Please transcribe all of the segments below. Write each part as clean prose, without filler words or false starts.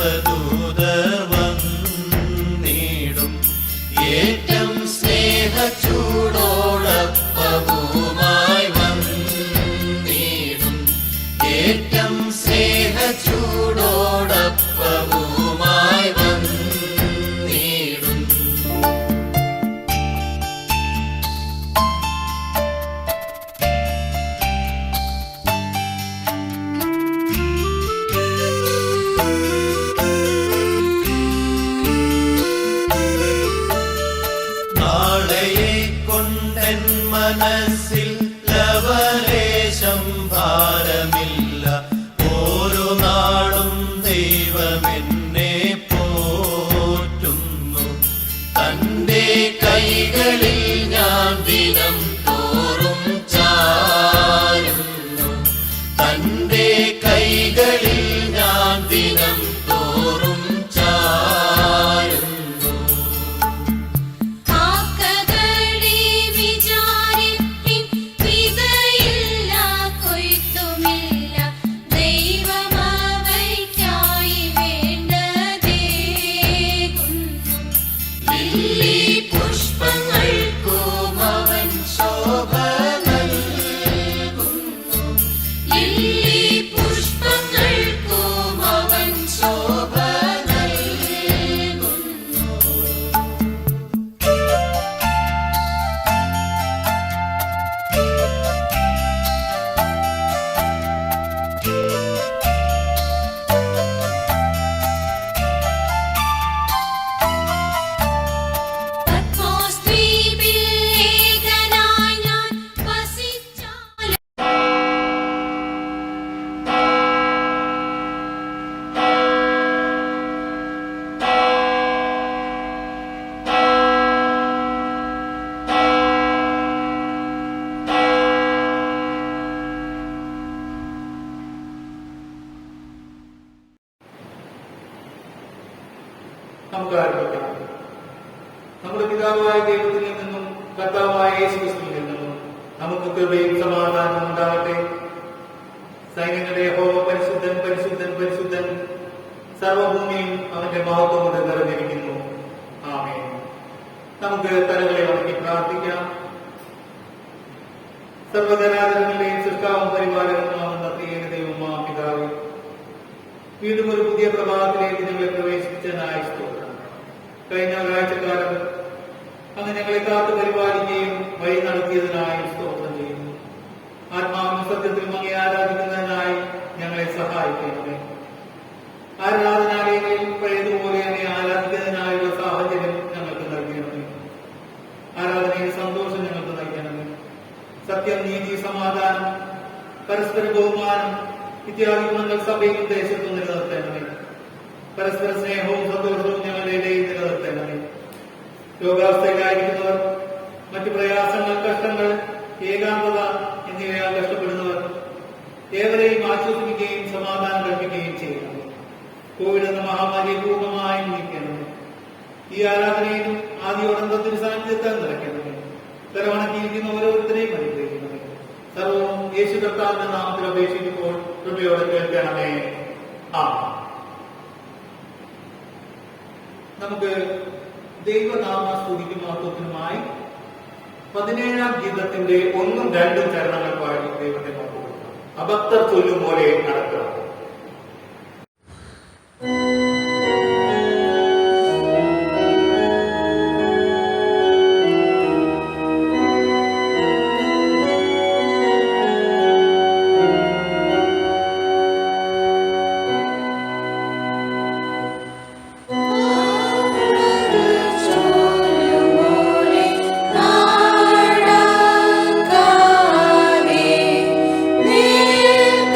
ദേവദൂതർ വന്നിടും. ഏറ്റം സ്നേഹച്ചൂടോടപ്പവുമായി വന്നിടും. ഏറ്റം സ്നേഹച്ചൂടോടപ്പവുമായി വന്നിടും. മനസ്സിൽ ലവലേശം ഭാരമില്ല. ഓരോ നാളും ദൈവമെന്നെ പോറ്റുന്നു. തന്റെ കൈകളിൽ ഞാൻ ദിനം തോറും ചാരുന്നു. തന്റെ കൈകളിൽ ഞാൻ ദിനം തോറും നമുക്ക് ആരംഭിക്കാം. നമ്മുടെ പിതാവായ ദൈവത്തിൽ നിന്നും കർത്താവായ യേശുക്രിസ്തുവിൽ നിന്നും നമുക്ക് കൃപയും സമാധാനവും ഉണ്ടാകട്ടെ. സൈന്യങ്ങളുടെ യഹോവ പരിശുദ്ധൻ പരിശുദ്ധൻ പരിശുദ്ധൻ, സർവഭൂമിയും അവന്റെ മഹത്വം കൊണ്ട് നിറഞ്ഞിരിക്കുന്നു. ആമേൻ. നമുക്ക് തലകളെ വണങ്ങി പ്രാർത്ഥിക്കാം. സർവ്വധനാദരങ്ങളുടെയും സൃഷ്ടാവും പരിപാലകനുമാകുന്ന ത്രിയേക ദൈവമാം പിതാവേ, വീണ്ടും ഒരു പുതിയ പ്രഭാതത്തിലേക്ക് ഞങ്ങളെ പ്രവേശിപ്പിച്ചതിനായ സ്തോത്രം. കഴിഞ്ഞ ഒരാഴ്ചക്കാലം അങ്ങ് ഞങ്ങളെ കാത്തു പരിപാലിക്കുകയും വഴി നടത്തിയതിനായി സ്തോത്രം ചെയ്യുന്നു. ആത്മാവിനും സത്യത്തിലും അങ്ങേ ആരാധിക്കുന്നതിനായി ഞങ്ങളെ സഹായിക്കണമേ. ആരാധനാലയങ്ങളിൽ പഴയതുപോലെ അങ്ങേ ആരാധിക്കുന്നതിനായുള്ള സാഹചര്യം ഞങ്ങൾക്ക് നൽകണമേ. ആരാധനയിൽ സന്തോഷം ഞങ്ങൾക്ക് നൽകണമേ. സത്യം, നീതി, സമാധാനം, പരസ്പര ബഹുമാനം ഇത്യാദി ഗുണങ്ങൾ സഭയിലും ദേശത്തും നിലനിർത്തണമേ. പരസ്പര സ്നേഹവും സന്തോഷവും ഞങ്ങളുടെ ഇടയിൽ നിലനിർത്തണമേ. രോഗാവസ്ഥയിലായിരിക്കുന്നവർ, മറ്റു പ്രയാസങ്ങൾ, കഷ്ടങ്ങൾ, ഏകാന്തത എന്നിവയാൽ കഷ്ടപ്പെടുന്നവർ ഏവരെയും ആശ്വസിപ്പിക്കുകയും സമാധാനം കൽപ്പിക്കുകയും ചെയ്യണം. കോവിഡ് എന്ന മഹാമാരിയെ പൂർണ്ണമായും നീക്കണമേ. ഈ ആരാധനയിലും ആദ്യോടന്തത്തിന് സാന്നിധ്യത്താൽ നിറയ്ക്കണമേ. തലവണക്കിയിരിക്കുന്ന ഓരോരുത്തരെയും അനുഗ്രഹിക്കണമേ. സർവവും യേശു കർത്താവിന്റെ നാമത്തിൽ അപേക്ഷിക്കുമ്പോൾ കൃപയോടെ കേൾക്കണമേ. നമുക്ക് ദൈവനാമ സ്തുതിക്കും മഹത്വത്തിനുമായി 17-ാം ഗീതത്തിന്റെ 1-ഉം 2-ഉം ചരണങ്ങൾ പാടി ദൈവത്തെ നോക്കുക. അഭക്തർ ചൊല്ലും പോലെ നടക്കുക.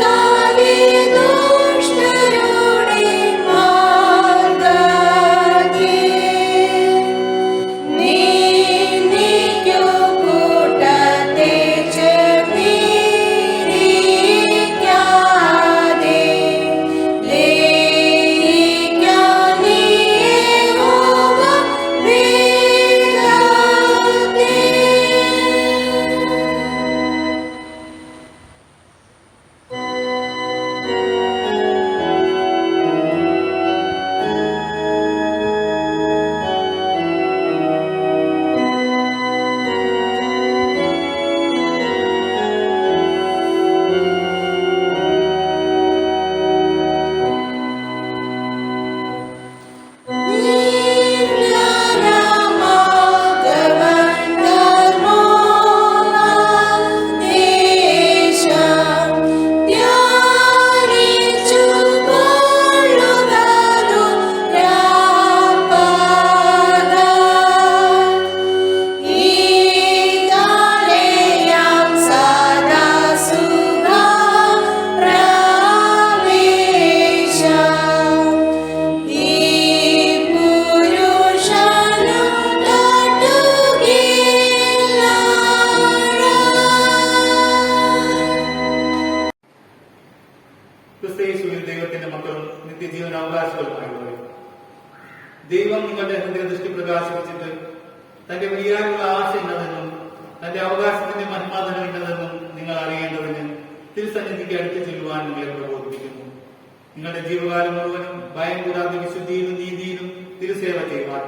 Kali അവകാശങ്ങളുമായുള്ളവർ, ദൈവം നിങ്ങളുടെ ഹൃദയദൃഷ്ടി പ്രകാശിപ്പിച്ചിട്ട് തന്റെ വലിയായുള്ള ആശ എന്നതെന്നും തന്റെ അവകാശത്തിന്റെ മഹിമാതനം എന്നതെന്നും നിങ്ങൾ അറിയേണ്ടതിന് തിരുസന്നിധിക്ക് അടുത്ത് ചെല്ലുവാൻ നിങ്ങളെ പ്രബോധിപ്പിക്കുന്നു. നിങ്ങളുടെ ജീവകാലം മുഴുവനും ഭയം കൂടാതെ വിശുദ്ധിയിലും നീതിയിലും തിരുസേവ ചെയ്യുവാൻ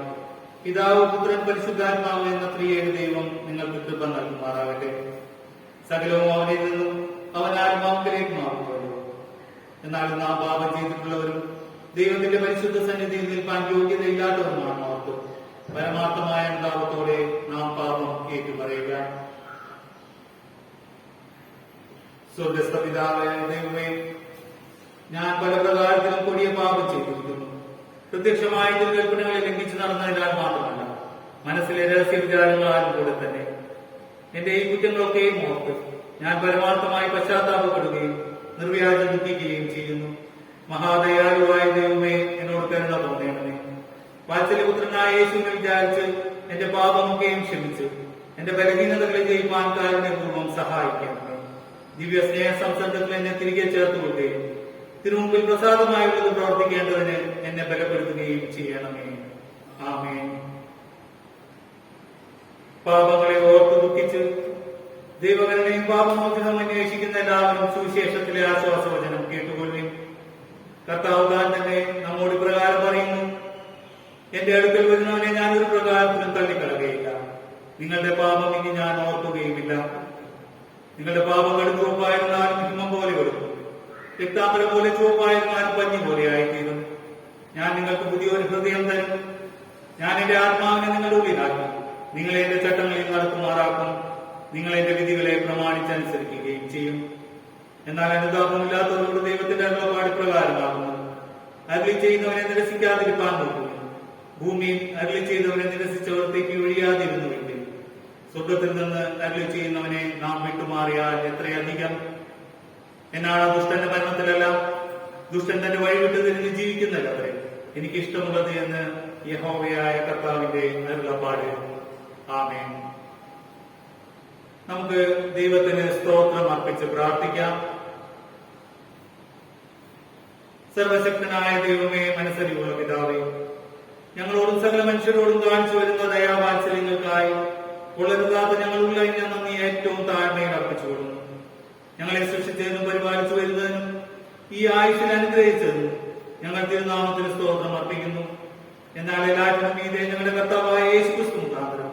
പിതാവ്, പുത്രൻ, പരിശുദ്ധാത്മാവ് എന്ന ത്രിയേക ദൈവം നിങ്ങൾക്ക് കൃപ നൽകുമാറാകട്ടെ. സകലവും അവനിൽ നിന്നും അവനാലും അവങ്കിലേക്കുമാകുമല്ലോ. എന്നാൽ നാം പാപം ചെയ്തിട്ടുള്ളവരും ദൈവത്തിന്റെ പരിശുദ്ധ സന്നിധിയിൽ നിൽപ്പാൻ യോഗ്യതയില്ലാത്തവരുമാണ് ഓർത്ത് പരമാർത്ഥമായ അനുതാപത്തോടെ നാം പാപം ഏറ്റുപറയുക. സ്വർഗസ്ഥ പിതാവായ ദൈവമേ, ഞാൻ പല പ്രകാരത്തിലും കൊടിയ പാപം ചെയ്തിരിക്കുന്നു. പ്രത്യക്ഷമായ കൽപ്പനകളെ ലംഘിച്ചു നടന്നതിനാൽ മാത്രമല്ല, മനസ്സിലെ രഹസ്യ വിചാരങ്ങളാലും കൂടെ തന്നെ. എന്റെ ഈ കുറ്റങ്ങളൊക്കെയും ഓർത്ത് ഞാൻ പരമാർത്ഥമായി പശ്ചാത്താപപ്പെടുകയും നിർവ്യാജം ദുഃഖിക്കുകയും ചെയ്യുന്നു. മഹാദയാലുവായ ദൈവമേ, എന്നോട് കരുണ തോന്നണമേ. വാത്സല്യപുത്രനായ യേശുവിനെ വിചാരിച്ച് എന്റെ പാപമൊക്കെയും ക്ഷമിച്ച് എന്റെ ബലഹീനതകളെ ജയിപ്പാൻ കാരുണ്യപൂർവ്വം സഹായിക്കണമേ. ദിവ്യ സ്നേഹ സംസർഗത്തിൽ എന്നെ തിരികെ ചേർത്തുകൊള്ളുകയും തിരുമുമ്പിൽ പ്രസാദമായുള്ളത് പ്രവർത്തിക്കേണ്ടതിന് എന്നെ ബലപ്പെടുത്തുകയും ചെയ്യണമേ. ആമേൻ. പാപങ്ങളെ ഓർത്ത് ദുഃഖിച്ച് ദൈവകരുണയും പാപമോചനവും അന്വേഷിക്കുന്ന എല്ലാവരും സുവിശേഷത്തിലെ ആശ്വാസവചനം കേട്ടുകൊള്ളുകയും കർത്താവ് താൻ തന്നെ നമ്മോട് പ്രകാരം പറയുന്നു: എന്റെ അടുക്കൽ വരുന്നവനെ ഞാൻ ഒരു പ്രകാരത്തിലും തള്ളിക്കളകയില്ല. നിങ്ങളുടെ പാപം ഇനി ഞാൻ ഓർക്കുകയുമില്ല. നിങ്ങളുടെ പാപങ്ങൾ ചുവപ്പായിരുന്നാലും ഹിമം പോലെ കൊടുക്കും, രക്താംബര പോലെ ചുവപ്പായിരുന്നാലും പഞ്ഞി പോലെ ആയിത്തീരും. ഞാൻ നിങ്ങൾക്ക് പുതിയൊരു ഹൃദയം തരും. ഞാൻ എന്റെ ആത്മാവിനെ നിങ്ങളുടെ ഉള്ളിലാക്കും. നിങ്ങളെ എന്റെ ചട്ടങ്ങളിൽ നടക്കുമാറാക്കും. നിങ്ങൾ എന്റെ വിധികളെ പ്രമാണിച്ചനുസരിക്കുകയും ചെയ്യും. എന്നാൽ അനുതാപമില്ലാത്തവരോട് ദൈവത്തിന്റെ അരുളപ്പാട് പ്രകാരമാകുന്നു: അരുളി ചെയ്യുന്നവനെ നിരസിക്കാതിരിക്കാൻ നോക്കുന്നു. ഭൂമിയിൽ അരുളി ചെയ്തവനെ നിരസിച്ചവർത്തേക്ക് ഒഴിയാതിരുന്നുവെങ്കിൽ സ്വർഗത്തിൽ നിന്ന് അരുളി ചെയ്യുന്നവനെ നാം വിട്ടുമാറിയാൽ എത്രയധികം. എന്നാണ് ദുഷ്ടന്റെ മരണത്തിലല്ല, ദുഷ്ടൻ തന്റെ വഴിവിട്ട് തിരിഞ്ഞ് ജീവിക്കുന്നില്ല അത്രേ എനിക്ക് ഇഷ്ടമുള്ളത് എന്ന് യഹോവയായ കർത്താവിന്റെ അരുളപ്പാട്. ആമേൻ. നമുക്ക് ദൈവത്തിന് സ്തോത്രം അർപ്പിച്ച് പ്രാർത്ഥിക്കാം. സർവശക്തനായ ദൈവമേ, മനസ്സരിവുള്ള പിതാവേ, ഞങ്ങളോടും സകല മനുഷ്യരോടും കാണിച്ചു വരുന്ന ദയാവാത്സല്യങ്ങൾക്കായി വളരുതാത്ത ഞങ്ങളുള്ള നന്ദി ഏറ്റവും താഴ്മയിൽ അർപ്പിച്ചുകൊള്ളുന്നു. ഞങ്ങളെ സൃഷ്ടിച്ചതിനും പരിപാലിച്ചു വരുന്നതിനും ഈ ആയുഷിൽ അനുഗ്രഹിച്ചതിനും ഞങ്ങൾ തിരുനാമത്തിന് സ്തോത്രം അർപ്പിക്കുന്നു. എന്നാൽ എല്ലാറ്റിനും മീതെ ഞങ്ങളുടെ കർത്താവായ യേശുക്രിസ്തു മുഖാന്തരം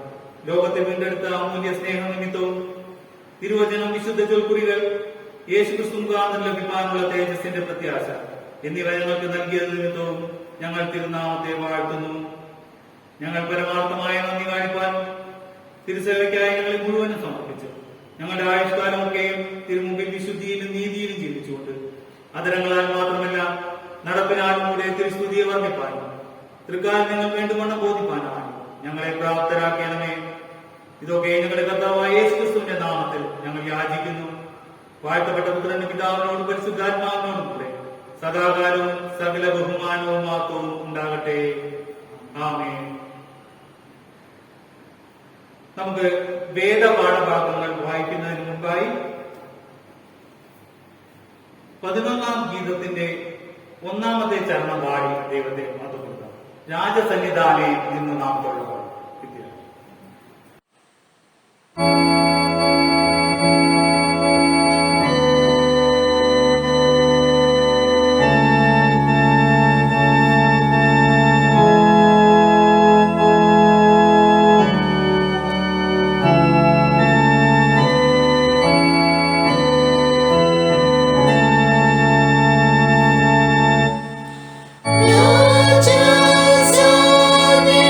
ലോകത്തെ വീണ്ടെടുത്ത അമൂല്യ സ്നേഹനിമിത്തവും തിരുവചനം, വിശുദ്ധ ചൊൽക്കുറികൾ, യേശുക്രിസ്തു മുഖാന്തരം ലഭിക്കാനുള്ള തേജസ്സിന്റെ പ്രത്യാശ എന്നിവ ഞങ്ങൾക്ക് നൽകിയത് നിമിത്തവും ഞങ്ങൾ തിരുനാമത്തെ വാഴ്ത്തുന്നു. ഞങ്ങൾ പരമാർത്ഥമായ നന്ദി കാണിപ്പാൻ തിരുസേവയ്ക്കായി ഞങ്ങളെ മുഴുവനും സമർപ്പിച്ചു. ഞങ്ങളുടെ ആയുഷ്കാലമൊക്കെയും തിരുമുമ്പിൽ വിശുദ്ധിയിലും നീതിയിലും ജീവിച്ചുകൊണ്ട് അതരങ്ങളാൽ മാത്രമല്ല നടപ്പിനാലും കൂടെ തിരുസ്തുതിയെ വർണ്ണിപ്പാനും തൃക്കാലം നിങ്ങൾ വേണ്ടുവണ്ണം ബോധിപ്പാനാണ് ഞങ്ങളെ പ്രാപ്തരാക്കണമേ. ഇതൊക്കെ ഞങ്ങളുടെ കർത്താവായ യേശുക്രിസ്തുവിന്റെ നാമത്തിൽ ഞങ്ങൾ യാചിക്കുന്നു. വാഴ്ത്തപ്പെട്ട പുത്രന്റെ പിതാവിനോടും പരിശുദ്ധാത്മാവിനോടും കൂടെ സദാകാലവും സകല ബഹുമാനവും മാത്രവും ഉണ്ടാകട്ടെ. ആമേൻ. നമുക്ക് വേദപാഠഭാഗങ്ങൾ വായിക്കുന്നതിന് മുമ്പായി 11ാം ഗീതത്തിന്റെ 1ാമത്തെ ചരണം പാടി ദൈവത്തെ മഹത്വപ്പെടുത്താം. രാജസന്നിധാനെ നിന്ന് നാം തൊഴുക. രാജസന്നിധാനേ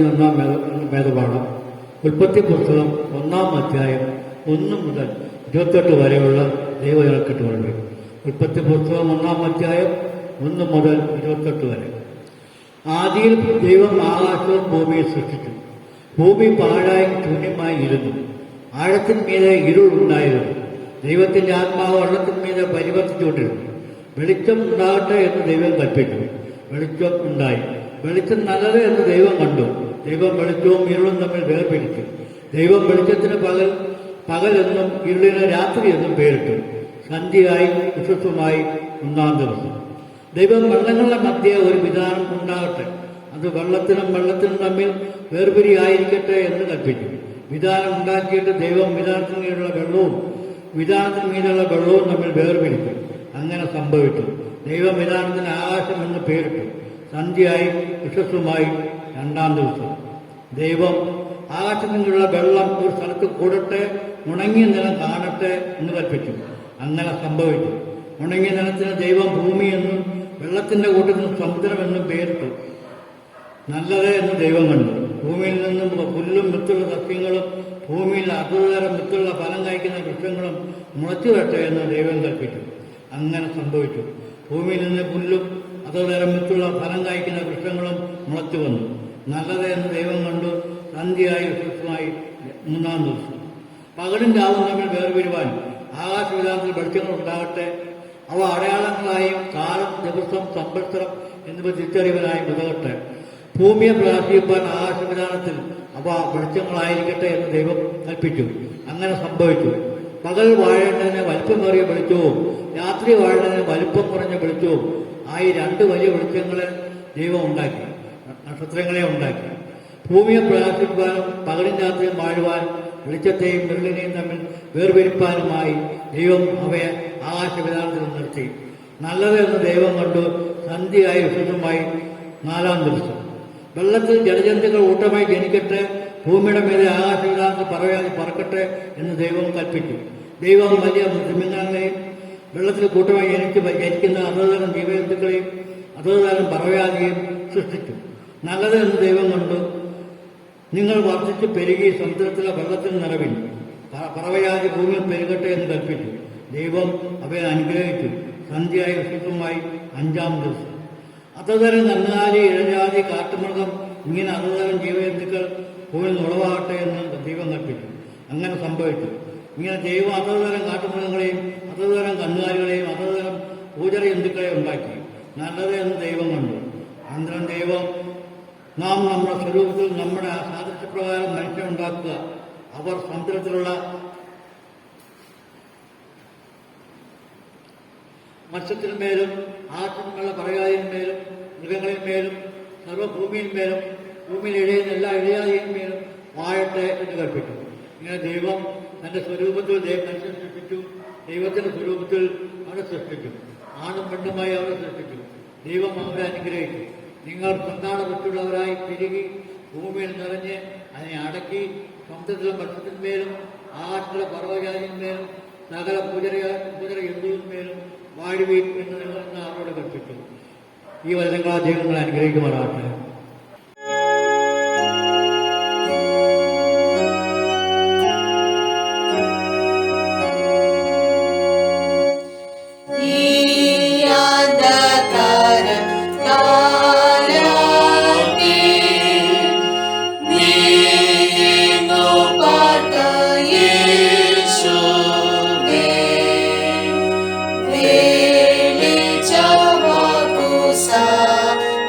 ഒന്നാം വേദപാഠം ഉൽപ്പത്തി പുസ്തകം 1-ാം അധ്യായം 1 മുതൽ 28 വരെയുള്ള ദൈവജനക്കെട്ടുകളുണ്ട്. ഉൽപ്പത്തി പുസ്തകം 1-ാം അധ്യായം 1 മുതൽ 28 വരെ. ആദിയിൽ ദൈവം ആകാശവും ഭൂമിയെ സൃഷ്ടിച്ചു. ഭൂമി പാഴായി ശൂന്യമായി ഇരുന്നു. ആഴത്തിന്മീതെ ഇരുൾ ഉണ്ടായിരുന്നു. ദൈവത്തിന്റെ ആത്മാവ് വെള്ളത്തിന്മീതെ പരിവർത്തിച്ചുകൊണ്ടിരുന്നു. വെളിച്ചം ഉണ്ടാകട്ടെ എന്ന് ദൈവം കൽപ്പിച്ചു. വെളിച്ചം ഉണ്ടായി. വെളിച്ചം നല്ലത് എന്ന് ദൈവം കണ്ടു. ദൈവം വെളിച്ചവും ഇരുളും തമ്മിൽ വേർപിരിച്ചു. ദൈവം വെളിച്ചത്തിന് പകൽ എന്നും ഇരുളിന് രാത്രി എന്നും പേരിട്ടു. സന്ധ്യയായി വിശ്വസമായി 1-ാം ദിവസം. ദൈവം വെള്ളങ്ങളുടെ മധ്യേ ഒരു വിധാനം ഉണ്ടാകട്ടെ, അത് വെള്ളത്തിനും തമ്മിൽ വേർപിരിയായിരിക്കട്ടെ എന്ന് കൽപ്പിച്ചു. വിധാനം ഉണ്ടാക്കിയിട്ട് ദൈവം വിധാനത്തിന് മീതുള്ള വെള്ളവും തമ്മിൽ വേർപിരിച്ചു. അങ്ങനെ സംഭവിച്ചു. ദൈവം വിധാനത്തിന് ആകാശം എന്ന് പേരിട്ടു. സന്ധ്യയായി വിശ്വസമായി 2-ാം ദിവസം. ദൈവം ആകാശത്തിനുള്ള വെള്ളം ഒരു സ്ഥലത്ത് കൂടട്ടെ, ഉണങ്ങിയ നിലം കാണട്ടെ എന്ന് കൽപ്പിച്ചു. അങ്ങനെ സംഭവിച്ചു. ഉണങ്ങിയ നിലത്തിന് ദൈവം ഭൂമി എന്നും വെള്ളത്തിന്റെ കൂട്ടത്തിന് സമുദ്രമെന്നും പേരിട്ടു. നല്ലത് എന്ന് ദൈവം കണ്ടു. ഭൂമിയിൽ നിന്നും പുല്ലും വിത്തുള്ള സസ്യങ്ങളും ഭൂമിയിൽ അതുതരം വിത്തുള്ള ഫലം കഴിക്കുന്ന വൃക്ഷങ്ങളും മുളച്ചു വരട്ടെ എന്ന് ദൈവം കൽപ്പിച്ചു. അങ്ങനെ സംഭവിച്ചു. ഭൂമിയിൽ നിന്ന് പുല്ലും അതുതരം വിത്തുള്ള ഫലം കഴിക്കുന്ന വൃക്ഷങ്ങളും മുളച്ചു വന്നു. നല്ലത് എന്ന് ദൈവം കണ്ടു. സന്ധ്യയായി വിശ്വസമായി 3-ാം ദിവസം. പകലും രാവും തമ്മിൽ വേർപിരിവാൻ ആകാശവിധാനത്തിൽ വെളിച്ചങ്ങൾ ഉണ്ടാകട്ടെ. അവ അടയാളങ്ങളായും കാലം, ദിവസം, സംവത്സരം എന്നിവ തിരിച്ചറിവനായും ഉതകട്ടെ. ഭൂമിയെ പ്രകാശിപ്പാൻ ആകാശവിധാനത്തിൽ അവ വെളിച്ചങ്ങളായിരിക്കട്ടെ എന്ന് ദൈവം കൽപ്പിച്ചു. അങ്ങനെ സംഭവിച്ചു. പകൽ വാഴേണ്ടതിന് വലിപ്പമേറിയ വെളിച്ചവും രാത്രി വാഴേണ്ടതിന് വലിപ്പം കുറഞ്ഞ വെളിച്ചവും ആയി 2 വലിയ വെളിച്ചങ്ങളെ ദൈവം ഉണ്ടാക്കി. നക്ഷത്രങ്ങളെ ഉണ്ടാക്കി. ഭൂമിയെ പ്രകാശിപ്പാനും പകലും രാത്രിയും വാഴുവാൻ വെളിച്ചത്തെയും ഇരുളിനെയും തമ്മിൽ വേർപിരിപ്പാനുമായി ദൈവം അവയെ ആകാശവിധാനത്തിൽ നിർത്തി. നല്ലത് എന്ന് ദൈവം കണ്ടു. സന്ധ്യയായി വിശുദ്ധമായി 4-ാം ദിവസം. വെള്ളത്തിൽ ജലജന്തുക്കൾ ഊട്ടമായി ജനിക്കട്ടെ. ഭൂമിയുടെ മീതെ ആകാശവിധാനത്തിൽ പറവയാതി പറക്കട്ടെ എന്ന് ദൈവം കൽപ്പിച്ചു. ദൈവം വലിയ തിമിംഗലങ്ങളെയും വെള്ളത്തിൽ കൂട്ടമായി ജനിക്കുന്ന അതോതരം ജീവജന്തുക്കളെയും അതോതരം പറവയാതിയെയും സൃഷ്ടിച്ചു. നല്ലത് എന്ന് ദൈവം കണ്ടു. നിങ്ങൾ വർദ്ധിച്ച് പെരുകി സമുദ്രത്തിലെ വെള്ളത്തിൽ നിറവിൽ പറവയാതി ഭൂമിയിൽ പെരുകട്ടെ എന്ന് കൽപ്പിച്ചു. ദൈവം അവയെ അനുഗ്രഹിച്ചു. സന്ധ്യയായി വിശുദ്ധമായി 5-ാം ദിവസം. അതോതരം കന്നുകാലി, ഇഴജാതി, കാട്ടുമൃഗം ഇങ്ങനെ അതോതരം ജീവജന്തുക്കൾ ഭൂമിയിൽ ഉളവാകട്ടെ എന്ന് ദൈവം കൽപ്പിച്ചു. അങ്ങനെ സംഭവിച്ചു. ഇങ്ങനെ ദൈവം അതോതരം കാട്ടുമൃഗങ്ങളെയും അതോതരം കന്നുകാലികളെയും അതോതരം പൂജര ജന്തുക്കളെ ഉണ്ടാക്കി. നല്ലത് എന്ന് ദൈവം കണ്ടു. അനന്തരം ദൈവം നാം നമ്മുടെ സ്വരൂപത്തിൽ നമ്മുടെ സാദൃശ്യപ്രകാരം മനുഷ്യനുണ്ടാക്കുക. അവർ സമുദ്രത്തിലുള്ള മത്സ്യത്തിന്മേലും ആകാശത്തിനുള്ള പറയാതിന്മേലും മൃഗങ്ങളിന്മേലും സർവ്വഭൂമിയിന്മേലും ഭൂമിയിൽ ഇഴയുന്ന എല്ലാ ഇഴയാതിന്മേലും വാഴട്ടെ എന്ന് കൽപ്പിച്ചു. ഇങ്ങനെ ദൈവം തന്റെ സ്വരൂപത്തിൽ മനുഷ്യൻ സൃഷ്ടിച്ചു. ദൈവത്തിന്റെ സ്വരൂപത്തിൽ അവരെ സൃഷ്ടിച്ചു. ആണും പെണ്ണുമായി അവരെ സൃഷ്ടിച്ചു. ദൈവം അവരെ അനുഗ്രഹിച്ചു. നിങ്ങൾ സന്താനപറ്റുള്ളവരായി പെരുകി ഭൂമിയിൽ നിറഞ്ഞ് അതിനെ അടക്കി സമുദ്രത്തിലെ മത്സ്യത്തിന്മേലും ആകാശത്തിലെ പർവ്വജാതിന്മേലും സകല പൂജര ഹിന്ദുവിന്മേലും വാഴുവീൻ എന്ന് അവരോട് കൽപ്പിച്ചു. ഈ വചനങ്ങൾ ദൈവങ്ങളെ അനുഗ്രഹിക്കുമാറാകട്ടെ.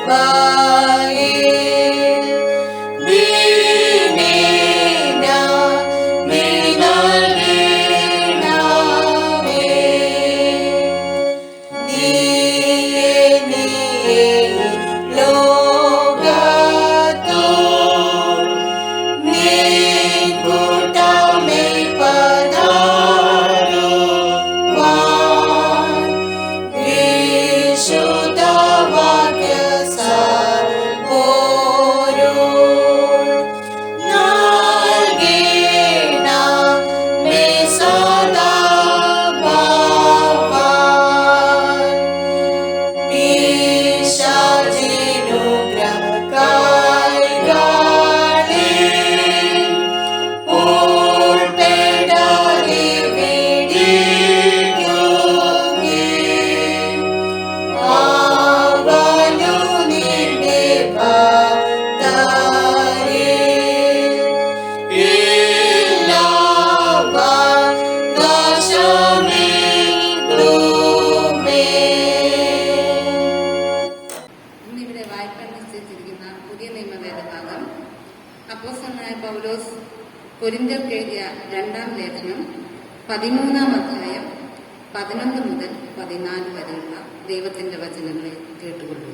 Bye. കൊരിന്ത്യർക്ക് എഴുതിയ 2-ാം ലേഖനം 13-ാം അധ്യായം 11 മുതൽ 14 വരെയുള്ള ദൈവത്തിന്റെ വചനങ്ങളെ കേട്ടുകൊള്ളു.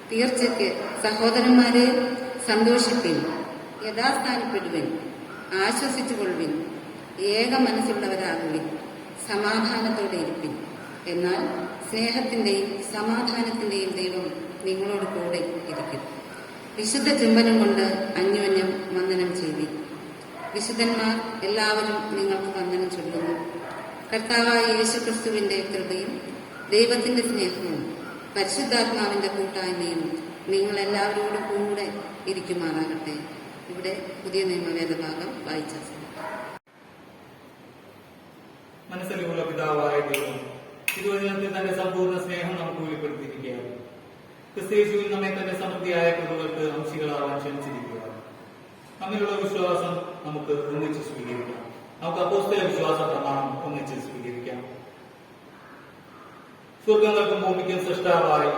തീർച്ചയ്ക്ക് സഹോദരന്മാരെ, സന്തോഷിപ്പിൻ, യഥാസ്ഥാനപ്പെടുവിൻ, ആശ്വസിച്ചുകൊള്ളുവിൻ, ഏക മനസ്സുള്ളവരാകുവിൻ, സമാധാനത്തോടെ ഇരിപ്പിൻ. എന്നാൽ സ്നേഹത്തിന്റെയും സമാധാനത്തിന്റെയും ദൈവം നിങ്ങളോട് കൂടെ ഇരിക്കും. വിശുദ്ധ ചുംബനം കൊണ്ട് അന്യോന്യം വന്ദനം ചെയ്യുവിൻ. വിശുദ്ധന്മാർ എല്ലാവരും നിങ്ങൾക്ക് വന്ദനം ചൊല്ലുന്നു. കർത്താവായ യേശുക്രിസ്തുവിന്റെ കൃപയും ദൈവത്തിന്റെ സ്നേഹവും പരിശുദ്ധാത്മാവിന്റെ കൂട്ടായ്മയും നിങ്ങളെല്ലാവരോടും കൂടെ ഇരിക്കുമാറാകട്ടെ. ഇവിടെ പുതിയ നിയമവേദഭാഗം വായിച്ച മനസ്സിലുള്ള പിതാവായ ദൈവം തിരുവചനത്തിൽ തന്റെ സമ്പൂർണ്ണ സ്നേഹം നമുക്ക് വെളിപ്പെടുത്തിയിരിക്കുകയാണ്. ക്രിസ്തുയേശുവിൽ നമ്മെ തന്റെ സമൃദ്ധിയായ കൃപകൾക്ക് അംശികളാവാൻ ക്ഷണിച്ചിരിക്കുകയാണ്. തമ്മിലുള്ള വിശ്വാസം നമുക്ക് ഒന്നിച്ച് സ്വീകരിക്കാം. നമുക്ക് അപ്പോസ്തല വിശ്വാസ പ്രമാണം ഒന്നിച്ച് സ്വീകരിക്കാം. സ്വർഗങ്ങൾക്കും ഭൂമിക്കും സൃഷ്ടാവായി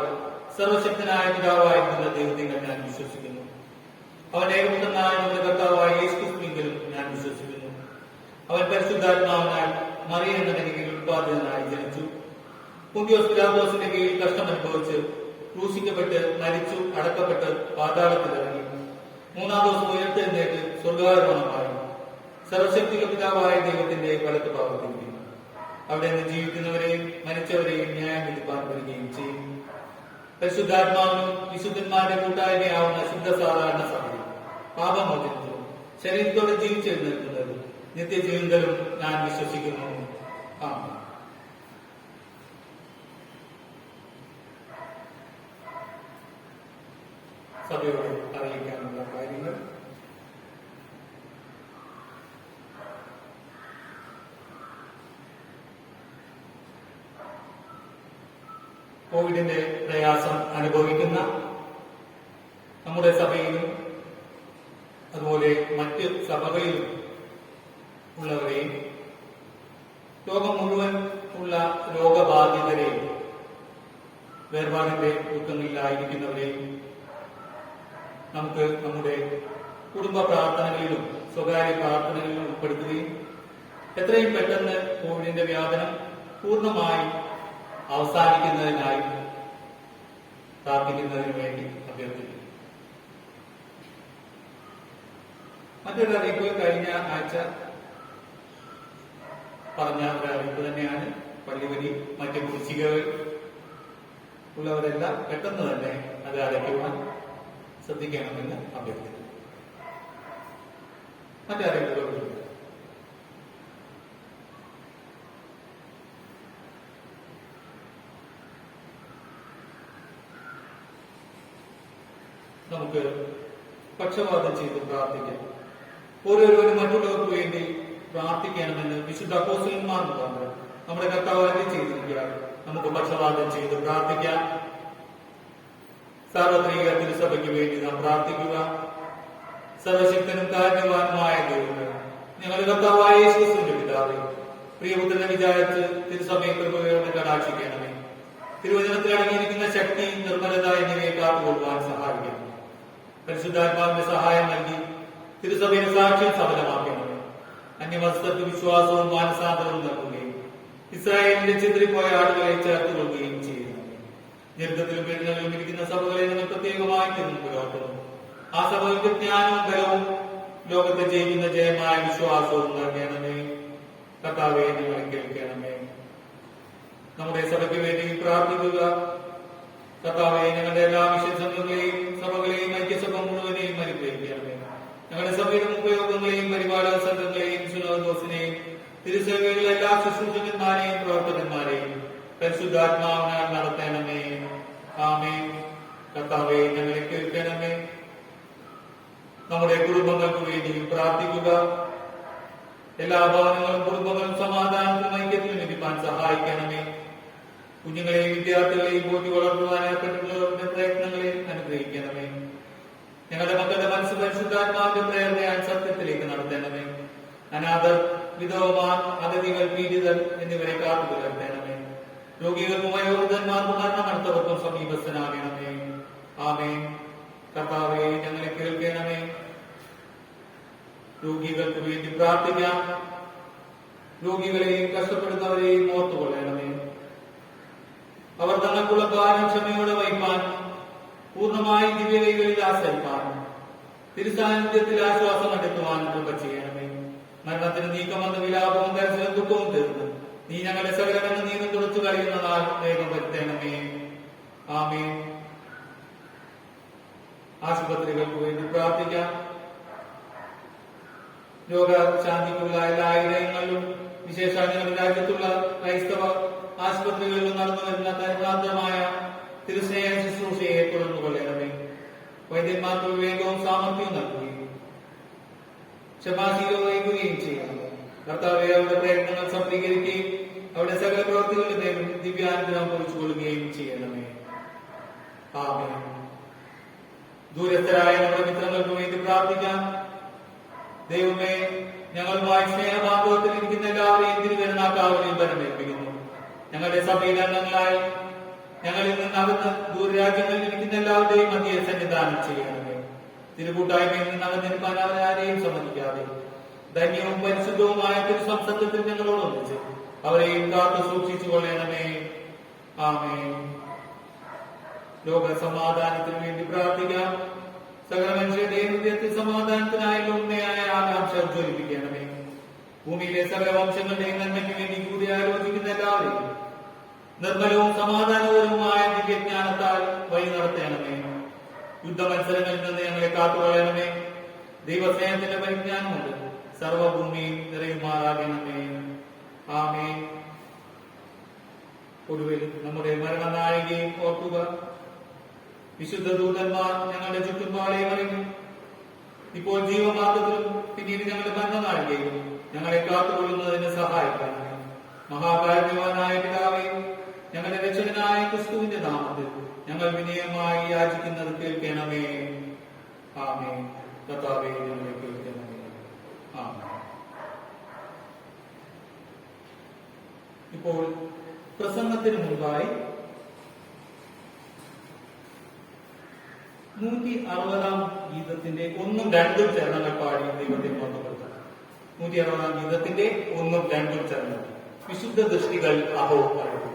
സർവശക്തനായ പിതാവായിരുന്ന ദൈവത്തിൽ ഞാൻ വിശ്വസിക്കുന്നു. അവൻ ഏകപുത്രനായ നമ്മുടെ കർത്താവായ യേശുക്രിസ്തുവിലും ഞാൻ വിശ്വസിക്കുന്നു. അവൻ പരിശുദ്ധാത്മാവിനാൽ മറിയ എന്ന കന്യകയിൽ ഉത്പാദിതനായി ജനിച്ചു. പുന്തിയോസ് പിലാത്തോസിന്റെ കീഴിൽ കഷ്ടമനുഭവിച്ച് ക്രൂശിക്കപ്പെട്ട് മരിച്ചു, അടക്കപ്പെട്ട് പാതാളത്തിലിറങ്ങി. 3-ാം ദിവസം ഉയർത്തെഴുന്നേറ്റ് സ്വർഗാരോഹണമായി സർവശക്തിയുള്ള പിതാവായ ദൈവത്തിന്റെ വലത്ത് ഭാഗത്തിരിക്കുന്നു. അവിടെ നിന്ന് ജീവിക്കുന്നവരെയും മരിച്ചവരെയും ന്യായം വിധിപ്പാൻ വരികയും ചെയ്യും. പരിശുദ്ധാത്മാവിനും വിശുദ്ധന്മാരുടെ കൂട്ടായ്മയാവുന്ന ശുദ്ധ സാധാരണ സഭയിൽ പാപമോചനത്തിലും ശരീരത്തോടെ ജീവിച്ചെഴുന്നേൽക്കുന്നതും നിത്യജീവിതത്തിലും ഞാൻ വിശ്വസിക്കുന്നു. ആമേൻ. സഭയോട് അറിയിക്കാനുള്ള കാര്യങ്ങൾ. കോവിഡിന്റെ പ്രയാസം അനുഭവിക്കുന്ന നമ്മുടെ സഭയിലും അതുപോലെ മറ്റ് സഭകളിലും ഉള്ളവരെയും ലോകം മുഴുവൻ ഉള്ള രോഗബാധിതരെയും വേർപാടിന്റെ ദുഃഖങ്ങളിലായിരിക്കുന്നവരെയും നമുക്ക് നമ്മുടെ കുടുംബ പ്രാർത്ഥനകളിലും സ്വകാര്യ പ്രാർത്ഥനകളിലും ഉൾപ്പെടുത്തുകയും എത്രയും പെട്ടെന്ന് കോവിഡിന്റെ വ്യാപനം പൂർണ്ണമായി അവസാനിക്കുന്നതിനായി പ്രാർത്ഥിക്കുന്നതിന് വേണ്ടി അഭ്യർത്ഥിക്കുന്നു. മറ്റൊരു അറിയിപ്പ് കഴിഞ്ഞ ആഴ്ച പറഞ്ഞ ഒരു അറിയിപ്പ് തന്നെയാണ്. പള്ളിവരി മറ്റ് കുടിശ്ശികകൾ ഉള്ളവരെല്ലാം പെട്ടെന്ന് തന്നെ അത് അടയ്ക്കുവാൻ ശ്രദ്ധിക്കണമെന്ന് അഭ്യർത്ഥിക്കുന്നു. മറ്ററിയിപ്പുകളുണ്ട്. നമുക്ക് പക്ഷപാതം ചെയ്ത് പ്രാർത്ഥിക്കാം. ഓരോരുവരും മറ്റുള്ളവർക്ക് വേണ്ടി പ്രാർത്ഥിക്കണമെന്ന് വിശുദ്ധ അപ്പോസ്തലന്മാർ മുഖാന്തരം നമ്മുടെ കർത്താവ് ചെയ്തിരിക്കുകയാണ്. നമുക്ക് പക്ഷപാതം ചെയ്ത് പ്രാർത്ഥിക്കാം. സാർവത്രിക തിരുസഭയ്ക്ക് വേണ്ടി നാം പ്രാർത്ഥിക്കുക. സർവശക്തനും കാരണവാനുമായ ദൈവമേ, ഞങ്ങളുടെ കർത്താവായ യേശുക്രിസ്തുവിന്റെ പിതാവേ, പ്രിയപുത്രനെ വിചാരിച്ച് തിരുസഭയെ കൃപയോടെ കടാക്ഷിക്കണമേ. തിരുവചനത്തിൽ അടങ്ങിയിരിക്കുന്ന ശക്തി, നിർമ്മലത എന്നിവയെ കാത്തുകൊള്ളുവാൻ സഹായിക്കണം. പരിശുദ്ധാത്മാവിന്റെ സഹായം നൽകി തിരുസഭയുടെ സാക്ഷ്യം സഫലമാക്കണമേ. അന്യമതസ്ഥർക്ക് വിശ്വാസവും മാനസാന്തരവും നൽകുകയും ഇസ്രായേലിന്റെ ചിതറിപ്പോയ ആളുകളെ ചേർത്തുകൊള്ളുകയും ചെയ്യുന്നു. ഞെരുക്കത്തിലും പീഡനങ്ങളിലും ഇരിക്കുന്ന സഭകളെ നിങ്ങൾ പ്രത്യേകമായി തിരിഞ്ഞു പുലർത്തുന്നു. ആ സഭകൾക്ക് ജ്ഞാനവും ബലവും ലോകത്തെ ജയിക്കുന്ന ജയമായ വിശ്വാസവും നൽകണമേ. കർത്താവേ, ഞങ്ങളെ കേൾക്കണമേ. നമ്മുടെ സഭയ്ക്ക് വേണ്ടി പ്രാർത്ഥിക്കുക. കർത്താവേ, ഞങ്ങളുടെ എല്ലാ മിഷൻ സംഘങ്ങളെയും സഭകളെയും ഐക്യസഭ മുഴുവനെയും അനുഗ്രഹിക്കണമേ. ഞങ്ങളുടെ സഭയുടെ ഉപയോഗങ്ങളെയും പരിപാലന സംഘങ്ങളെയും സുനോദോസിനെയും തിരുസഭയിലെ എല്ലാ ശുശ്രൂഷകന്മാരെയും പ്രവർത്തകന്മാരെയും പരിശുദ്ധാത്മാവിനാൽ നടത്തണമേ. ആമേൻ. കർത്താവേ, ഞങ്ങളെ കേൾക്കണമേ. നമ്മുടെ കുടുംബങ്ങൾക്ക് വേണ്ടിയും പ്രാർത്ഥിക്കുക. എല്ലാ ഭവനങ്ങളും കുടുംബങ്ങളും സമാധാനത്തിനും ഐക്യത്തിനും ലഭിക്കാൻ സഹായിക്കണമേ. കുഞ്ഞുങ്ങളെയും വിദ്യാർത്ഥികളെയും പോറ്റി വളർത്തുവാൻ ഏർപ്പെട്ടിട്ടുള്ളവരുടെ പ്രയത്നങ്ങളെ അനുഗ്രഹിക്കണമേ. ഞങ്ങളുടെ മക്കളുടെ മനസ്സ് പരിശുദ്ധാത്മാവിന്റെ പ്രേരണയാൽ സത്യത്തിലേക്ക് നടത്തണമേ. അനാഥർ, വിധവമാർ, അതിഥികൾ, പീഡിതർ എന്നിവരെ കാത്തു പുലർത്തണമേ. രോഗികൾക്കും വയോവൃദ്ധന്മാർക്കും മരണമടുത്തവർക്കും സമീപസ്ഥനാകണമേ. ആമേൻ. കർത്താവേ, ഞങ്ങളെ കേൾക്കണമേ. രോഗികൾക്ക് വേണ്ടി പ്രാർത്ഥിക്കാം. രോഗികളെയും കഷ്ടപ്പെടുന്നവരെയും ഓർത്തുകൊള്ളണമേ. അവർ തങ്ങൾക്കുള്ള ഭാരം ക്ഷമയോടെ വഹിപ്പാൻ, പൂർണ്ണമായി ദിവ്യകൈകളിൽ ആശ്രയിപ്പാൻ, തിരുസാന്നിധ്യത്തിൽ ആശ്വാസം കണ്ടെത്തുവാൻ കൃപ ചെയ്യണമേ. മരണത്തിന് നീക്കമെന്ന വിലാപവും കരച്ചിലും ദുഃഖവും തീർന്ന് നീ ഞങ്ങളുടെ സകലമെന്ന നീക്കം തുടച്ചു കളയുന്ന നാൾ വേഗം വരുത്തണമേ. ആമേൻ. ആശുപത്രികൾക്ക് വേണ്ടി പ്രാർത്ഥിക്കാം. രോഗശാന്തിക്കുള്ള എല്ലാ ആഗ്രഹങ്ങളിലും വിശേഷാൽ ഞങ്ങളുടെ രാജ്യത്തുള്ള ക്രൈസ്തവ ആശുപത്രികളിലും നടന്നു വരുന്ന തന്മാത്രമായ തിരുസ്നേഹ ശുശ്രൂഷയെ തുടർന്നു കൊള്ളണമേ. വൈദ്യന്മാർക്ക് വിവേകവും സാമർഥ്യവും നൽകുകയും ക്ഷമാശീലവും വഹിക്കുകയും ചെയ്യണം. കർത്താവെ, അവരുടെ പ്രയത്നങ്ങൾ സഫലീകരിക്കുകയും അവരുടെ സകല പ്രവൃത്തികളുടെ നേരം ദിവ്യാനുഗ്രഹം കുറിച്ചുകൊള്ളുകയും ചെയ്യണമേ. ആമേൻ. ദൂരസ്ഥരായ നമ്മുടെ മിത്രങ്ങൾക്ക് വേണ്ടി പ്രാർത്ഥിക്കാം. ദൈവമേ, ഞങ്ങളുമായി സ്നേഹബാന്ധവത്തിൽ ഇരിക്കുന്ന എല്ലാവരെയും തിരുവരുണാക്കാവരെയും പരമേൽപ്പിക്കുന്നു. ഞങ്ങളുടെ സഭയിലെ അംഗങ്ങളായി ഞങ്ങളിൽ നിന്നകന്ന് ദൂരരാജ്യങ്ങളിൽ ഇരിക്കുന്ന എല്ലാവരുടെയും മധ്യയെ സന്നിധാനം ചെയ്യണമേ. തിരുകൂട്ടായ്മയിൽ നിന്ന് അകന്നിരിക്കാൻ അവരാരെയും സമ്മതിക്കാതെ ധന്യവും പരിശുദ്ധവുമായ തിരുസംസത്തിൽ ഞങ്ങളോടൊന്നിച്ച് അവരെയും കാത്തു സൂക്ഷിച്ചു കൊള്ളണമേ. ആമേൻ. ലോക സമാധാനത്തിന് വേണ്ടി പ്രാർത്ഥിക്കാം. സകല മനുഷ്യരുടെയും ഹൃദയത്തിൽ സമാധാനത്തിനായുള്ള ഉണ്മയായ ആകാംക്ഷ ജ്വലിപ്പിക്കണമേ. ഭൂമിയിലെ സകല വംശങ്ങളുടെയും നന്മയ്ക്ക് വേണ്ടി കൂടി ആലോചിക്കുന്ന എല്ലാവരെയും നിർമ്മലവും സമാധാനപരവുമായ ദിവ്യജ്ഞാനത്താൽ വഴി നടത്തണമേ. യുദ്ധമത്സരങ്ങളിൽ നിന്ന് ഞങ്ങളെ കാത്തുകൊള്ളണമേ. ദൈവസ്നേഹത്തിന്റെ പരിജ്ഞാനം കൊണ്ട് സർവഭൂമിയും നിറയുമാറാകണമേ. ആമേൻ. ഒടുവിൽ നമ്മുടെ മരണനാഴികയും ഓർക്കുക. വിശുദ്ധ ദൂതന്മാർ ഞങ്ങളുടെ ചുറ്റുപാളെ അറിഞ്ഞു. ഇപ്പോൾ ജീവമാർഗത്തിലും പിന്നീട് ഞങ്ങളുടെ മരണനാഴികയും ഞങ്ങളെ കാത്തുകൊള്ളുന്നതിന് സഹായിക്കണം. മഹാകാരുണ്യവാനായ പിതാവേ, ഞങ്ങളുടെ രക്ഷകനായ ക്രിസ്തുവിന്റെ നാമത്തിൽ ഞങ്ങൾ വിനയമായി യാചിക്കുന്നത് കേൾക്കണമേ. ആമേൻ. കർത്താവേ, ഞങ്ങളെ കേൾക്കണമേ. ആമേൻ. ഇപ്പോൾ പ്രസംഗത്തിന് മുമ്പായി 160 ഗീതത്തിന്റെ 1ഉം 2ഉം ചരണങ്ങൾ പാടി ദൈവത്തെ മഹത്വപ്പെടുത്താം. 160 ഗീതത്തിന്റെ 1ഉം 2ഉം ചരണങ്ങൾ. വിശുദ്ധ ദൃഷ്ടികൾ അഹോ പാടുന്നു.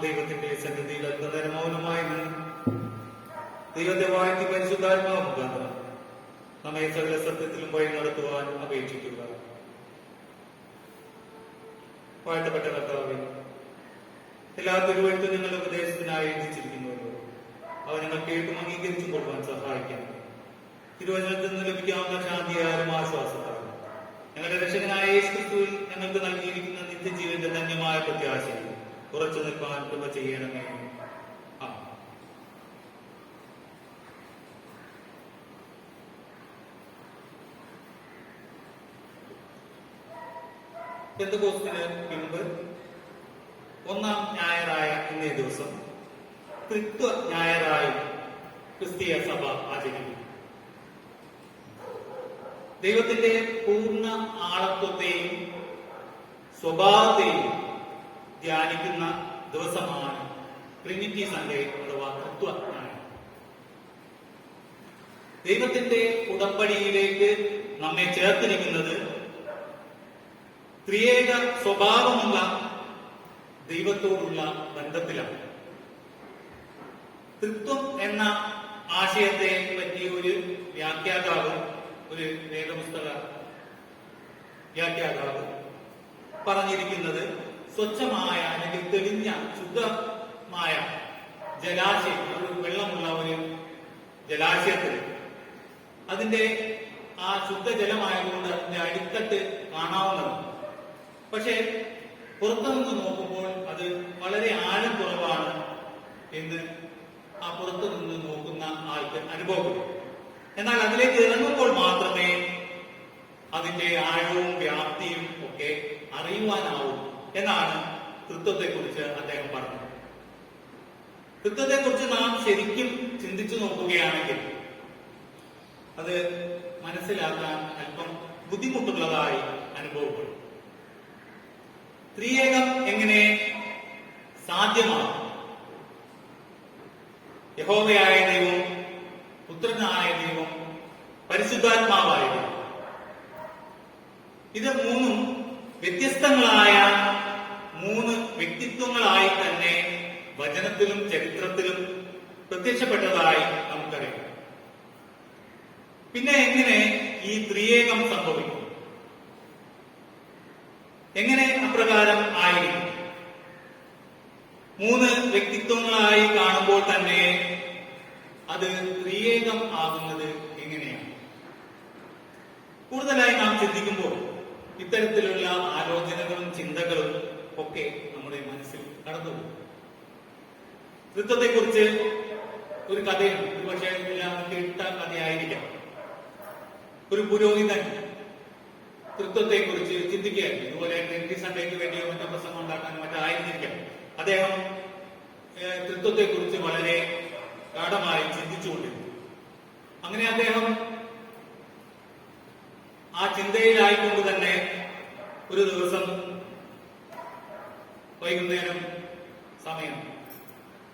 ദൈവത്തിന്റെ സന്നിധിയിൽ അല്പനേരം മൗനമായി ദൈവത്തെ വാഴ്ത്തി പരിശുദ്ധാത്മാവ് മുഖാന്തരം നമ്മെ സകല സത്യത്തിലും വഴി നടത്തുവാൻ അപേക്ഷിക്കുക. വാഴ്ത്തപ്പെട്ട കർത്താവേ, എല്ലാ തിരുവഴുത്തും നിങ്ങളുടെ ഉപദേശത്തിനായി എഴുതിച്ചിരിക്കുന്നുവല്ലോ. അവ ഞങ്ങൾ കേട്ടും അംഗീകരിച്ചും കൊള്ളുവാൻ സഹായിക്കണം. തിരുവചനത്തിൽ നിന്ന് ലഭിക്കാവുന്ന ശാന്തിയാലും ആശ്വാസത്താലും യേശുവിൽ ഞങ്ങൾക്ക് നൽകിയിരിക്കുന്ന നിത്യജീവന്റെ ധന്യമായ പ്രത്യാശയിൽ ഉറച്ചു നിൽക്കാൻ കൃപ ചെയ്യണമേ. ആമേൻ. പെന്തക്കോസ്തിന് മുൻപ് ഒന്നാം ഞായറായ ഇന്നേ ദിവസം ത്രിത്വ ഞായറായി ക്രിസ്തീയ സഭ ആചരിക്കുന്നു. ദൈവത്തിന്റെ പൂർണ്ണ ആളത്വത്തെയും സ്വഭാവത്തെയും ധ്യാനിക്കുന്ന ദിവസമാണ് ട്രിനിറ്റി സൺഡേ അഥവാ ത്രിത്വ ഞായർ. ദൈവത്തിന്റെ ഉടമ്പടിയിലേക്ക് നമ്മെ ചേർത്തിരിക്കുന്നത് ത്രിയേക സ്വഭാവമുള്ള ദൈവത്തോടുള്ള ബന്ധത്തിലാണ്. ത്രിത്വം എന്ന ആശയത്തെ പറ്റി ഒരു വ്യാഖ്യാതാവ്, ഒരു വേദപുസ്തക വ്യാഖ്യാതാവ് പറഞ്ഞിരിക്കുന്നത് സ്വച്ഛമായ അല്ലെങ്കിൽ തെളിഞ്ഞ ശുദ്ധമായ ജലാശയം, ഒരു വെള്ളമുള്ള ഒരു ജലാശയത്തിൽ അതിന്റെ ആ ശുദ്ധജലമായതുകൊണ്ട് അതിന്റെ അടിത്തട്ട് കാണാവുന്നതാണ്. പക്ഷെ പുറത്തുനിന്ന് നോക്കുമ്പോൾ അത് വളരെ ആഴം കുറവാണ് എന്ന് ആ പുറത്തു നിന്ന് നോക്കുന്ന ആൾക്ക് അനുഭവപ്പെടും. എന്നാൽ അതിലേക്ക് ഇറങ്ങുമ്പോൾ മാത്രമേ അതിന്റെ ആഴവും വ്യാപ്തിയും ഒക്കെ അറിയുവാനാവും എന്നാണ് ത്രിത്വത്തെക്കുറിച്ച് അദ്ദേഹം പറഞ്ഞത്. ത്രിത്വത്തെക്കുറിച്ച് നാം ശരിക്കും ചിന്തിച്ചു നോക്കുകയാണെങ്കിൽ അത് മനസ്സിലാക്കാൻ അല്പം ബുദ്ധിമുട്ടുള്ളതായി അനുഭവപ്പെടും. ത്രിയേകം എങ്ങനെ സാധ്യമാണ്? യഹോവയായ ദൈവം, പുത്രനായ ദൈവം, പരിശുദ്ധാത്മാവായ ദൈവം, ഇത് മൂന്നും വ്യത്യസ്തങ്ങളായ മൂന്ന് വ്യക്തിത്വങ്ങളായി തന്നെ വചനത്തിലും ചരിത്രത്തിലും പ്രത്യക്ഷപ്പെട്ടതായി നമുക്കറിയാം. പിന്നെ എങ്ങനെ ഈ ത്രിയേകം സംഭവിക്കും? എങ്ങനെ അപ്രകാരം ആയിരിക്കും? മൂന്ന് വ്യക്തിത്വങ്ങളായി കാണുമ്പോൾ തന്നെ അത് ത്രിയേകം ആകുന്നത് എങ്ങനെയാണ്? കൂടുതലായി നാം ചിന്തിക്കുമ്പോൾ ഇത്തരത്തിലുള്ള ആലോചനകളും ചിന്തകളും ഒക്കെ നമ്മുടെ മനസ്സിൽ കടന്നുപോകും. ത്രിത്വത്തെക്കുറിച്ച് ഒരു കഥയുണ്ട്. ഒരുപക്ഷെ എല്ലാം കേട്ട കഥയായിരിക്കാം. ഒരു പുരോഹിതൻ ത്രിത്വത്തെക്കുറിച്ച് ചിന്തിക്കുകയായിരുന്നു. ഇതുപോലെ ട്രിനിറ്റി സൺഡേക്ക് വേണ്ടിയോ മറ്റോ പ്രസംഗം ഉണ്ടാക്കാനും മറ്റായിരുന്നിരിക്കാം. അദ്ദേഹം ത്രിത്വത്തെക്കുറിച്ച് വളരെ ഗാഢമായി ചിന്തിച്ചുകൊണ്ടിരുന്നു. അങ്ങനെ അദ്ദേഹം ആ ചിന്തയിലായിക്കൊണ്ട് തന്നെ ഒരു ദിവസം വൈകുന്നേരം സമയം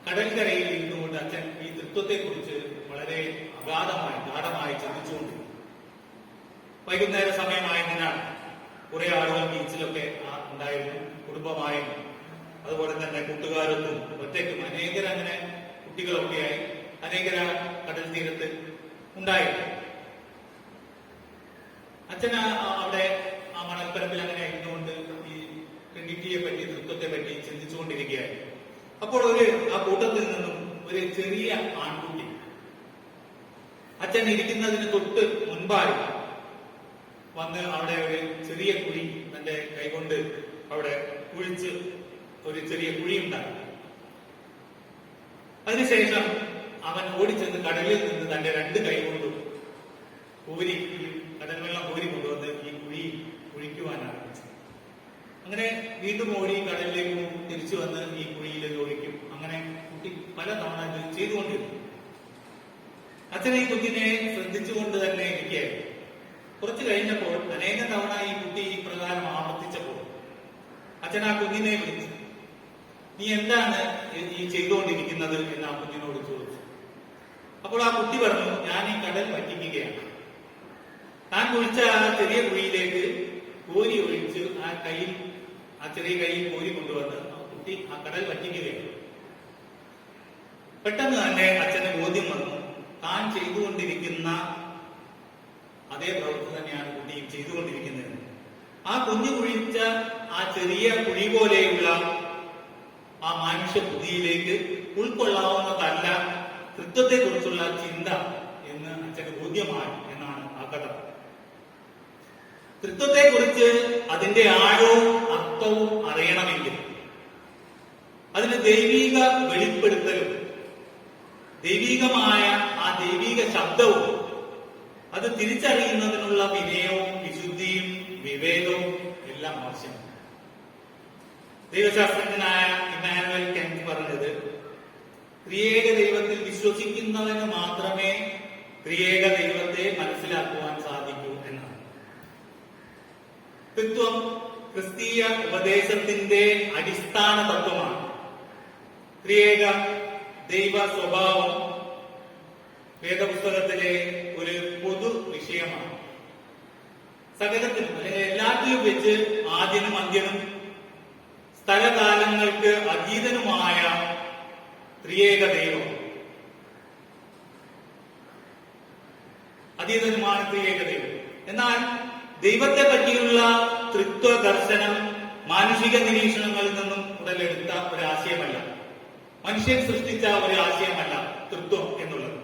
കടൽക്കരയിൽ ഇരുന്നുകൊണ്ട് അച്ഛൻ ഈ ത്രിത്വത്തെക്കുറിച്ച് വളരെ ഗാഢമായി ചിന്തിച്ചുകൊണ്ടിരുന്നു. വൈകുന്നേര സമയമായതിനാൽ കുറെ ആളുകൾ ബീച്ചിലൊക്കെ ഉണ്ടായിരുന്നു. കുടുംബമായും അതുപോലെ തന്നെ കൂട്ടുകാരൊന്നും ഒറ്റയ്ക്കും അനേകരങ്ങനെ കുട്ടികളൊക്കെയായി അനേകര കടൽ തീരത്ത് ഉണ്ടായിരുന്നു. അച്ഛൻ അവിടെ ആ മണൽപ്പരപ്പിൽ അങ്ങനെ ഇരുന്നുകൊണ്ട് ഈ ട്രിനിറ്റിയെ പറ്റി, ത്രിത്വത്തെ പറ്റി ചിന്തിച്ചുകൊണ്ടിരിക്കുകയായിരുന്നു. അപ്പോൾ ആ കൂട്ടത്തിൽ നിന്നും ഒരു ചെറിയ ആൺകുട്ടി അച്ഛൻ ഇരിക്കുന്നതിന് തൊട്ട് മുൻപായി വന്ന് അവിടെ ഒരു ചെറിയ കുഴി തന്റെ കൈകൊണ്ട് അവിടെ കുഴിച്ച് ഒരു ചെറിയ കുഴി ഉണ്ടാക്കി. അതിനുശേഷം അവൻ ഓടിച്ചെന്ന് കടലിൽ നിന്ന് തന്റെ രണ്ട് കൈ കൊണ്ടും കോരി, കടൽ വെള്ളം കോരി കൊണ്ടുവന്ന് ഈ കുഴി കുഴിക്കുവാൻ ആരംഭിച്ചു. അങ്ങനെ വീണ്ടും ഓടി കടലിലേക്ക് തിരിച്ചു വന്ന് ഈ കുഴിയിലേക്ക് ഒഴിക്കും. അങ്ങനെ കുട്ടി പല തവണ ഇത് ചെയ്തുകൊണ്ടിരുന്നു. അച്ഛൻ ഈ കുഞ്ഞിനെ ശ്രദ്ധിച്ചുകൊണ്ട് തന്നെ ഇരിക്കുകയായിരുന്നു. കുറച്ചു കഴിഞ്ഞപ്പോൾ അനേകം തവണ ഈ കുട്ടി ഈ പ്രകാരം ആവർത്തിച്ചപ്പോൾ അച്ഛൻ ആ കുഞ്ഞിനെ വിളിച്ചു. നീ എന്താണ് ഈ ചെയ്തുകൊണ്ടിരിക്കുന്നത് എന്ന് ആ കുഞ്ഞിനോട് ചോദിച്ചു. അപ്പോൾ ആ കുട്ടി പറഞ്ഞു, ഞാൻ ഈ കടൽ വറ്റിക്കുകയാണ്. താൻ കുഴിച്ച ആ ചെറിയ കുഴിയിലേക്ക് കോരി ഒഴിച്ച് ആ ചെറിയ കൈയിൽ കോരി കൊണ്ടുവന്ന് ആ കുട്ടി ആ കടൽ വറ്റിക്കുകയാണ്. പെട്ടെന്ന് തന്നെ അച്ഛന് ബോധ്യം വന്നു, താൻ ചെയ്തുകൊണ്ടിരിക്കുന്ന അതേ പ്രവൃത്തി തന്നെയാണ് കുട്ടിയും ചെയ്തുകൊണ്ടിരിക്കുന്നത്. ആ കുഞ്ഞു കുഴിച്ച ആ ചെറിയ കുഴി പോലെയുള്ള ആ മനുഷ്യ ബുദ്ധിയിലേക്ക് ഉൾക്കൊള്ളാവുന്നതല്ല ത്രിത്വത്തെക്കുറിച്ചുള്ള ചിന്ത എന്ന് അച്ഛന് ബോധ്യമായി എന്നാണ് ആ കഥ. തൃത്വത്തെക്കുറിച്ച് അതിന്റെ ആഴവും അർത്ഥവും അറിയണമെങ്കിൽ അതിന് ദൈവീക വെളിപ്പെടുത്തലും ദൈവീകമായ ആ ദൈവീക ശബ്ദവും അത് തിരിച്ചറിയുന്നതിനുള്ള വിനയവും വിശുദ്ധിയും വിവേകവും എല്ലാം ആവശ്യമാണ്. ദൈവശാസ്ത്രജ്ഞനായ ഇമ്മാനുവൽ കെന്റ് പറഞ്ഞത്, ത്രിയേക ദൈവത്തിൽ വിശ്വസിക്കുന്നവന് മാത്രമേ ത്രിയേക ദൈവത്തെ മനസ്സിലാക്കുവാൻ സാധിക്കൂ എന്നാണ്. തൃത്വം ക്രിസ്തീയ ഉപദേശത്തിന്റെ അടിസ്ഥാന തത്വമാണ്. ത്രിയേക ദൈവ സ്വഭാവം വേദപുസ്തകത്തിലെ ഒരു പൊതു വിഷയമാണ്. സകലത്തിനും അല്ലെങ്കിൽ എല്ലാറ്റിലും വെച്ച് ആദ്യനും അന്ത്യനും സ്ഥലകാലങ്ങൾക്ക് അതീതനുമായ ത്രിയേക ദൈവം, അതീതനുമാണ് ത്രിയേക ദൈവം. എന്നാൽ ദൈവത്തെ പറ്റിയുള്ള തൃത്വ ദർശനം മാനുഷിക നിരീക്ഷണങ്ങളിൽ നിന്നും ഉടലെടുത്ത ഒരു ആശയമല്ല, മനുഷ്യൻ സൃഷ്ടിച്ച ഒരു ആശയമല്ല തൃത്വം എന്നുള്ളത്.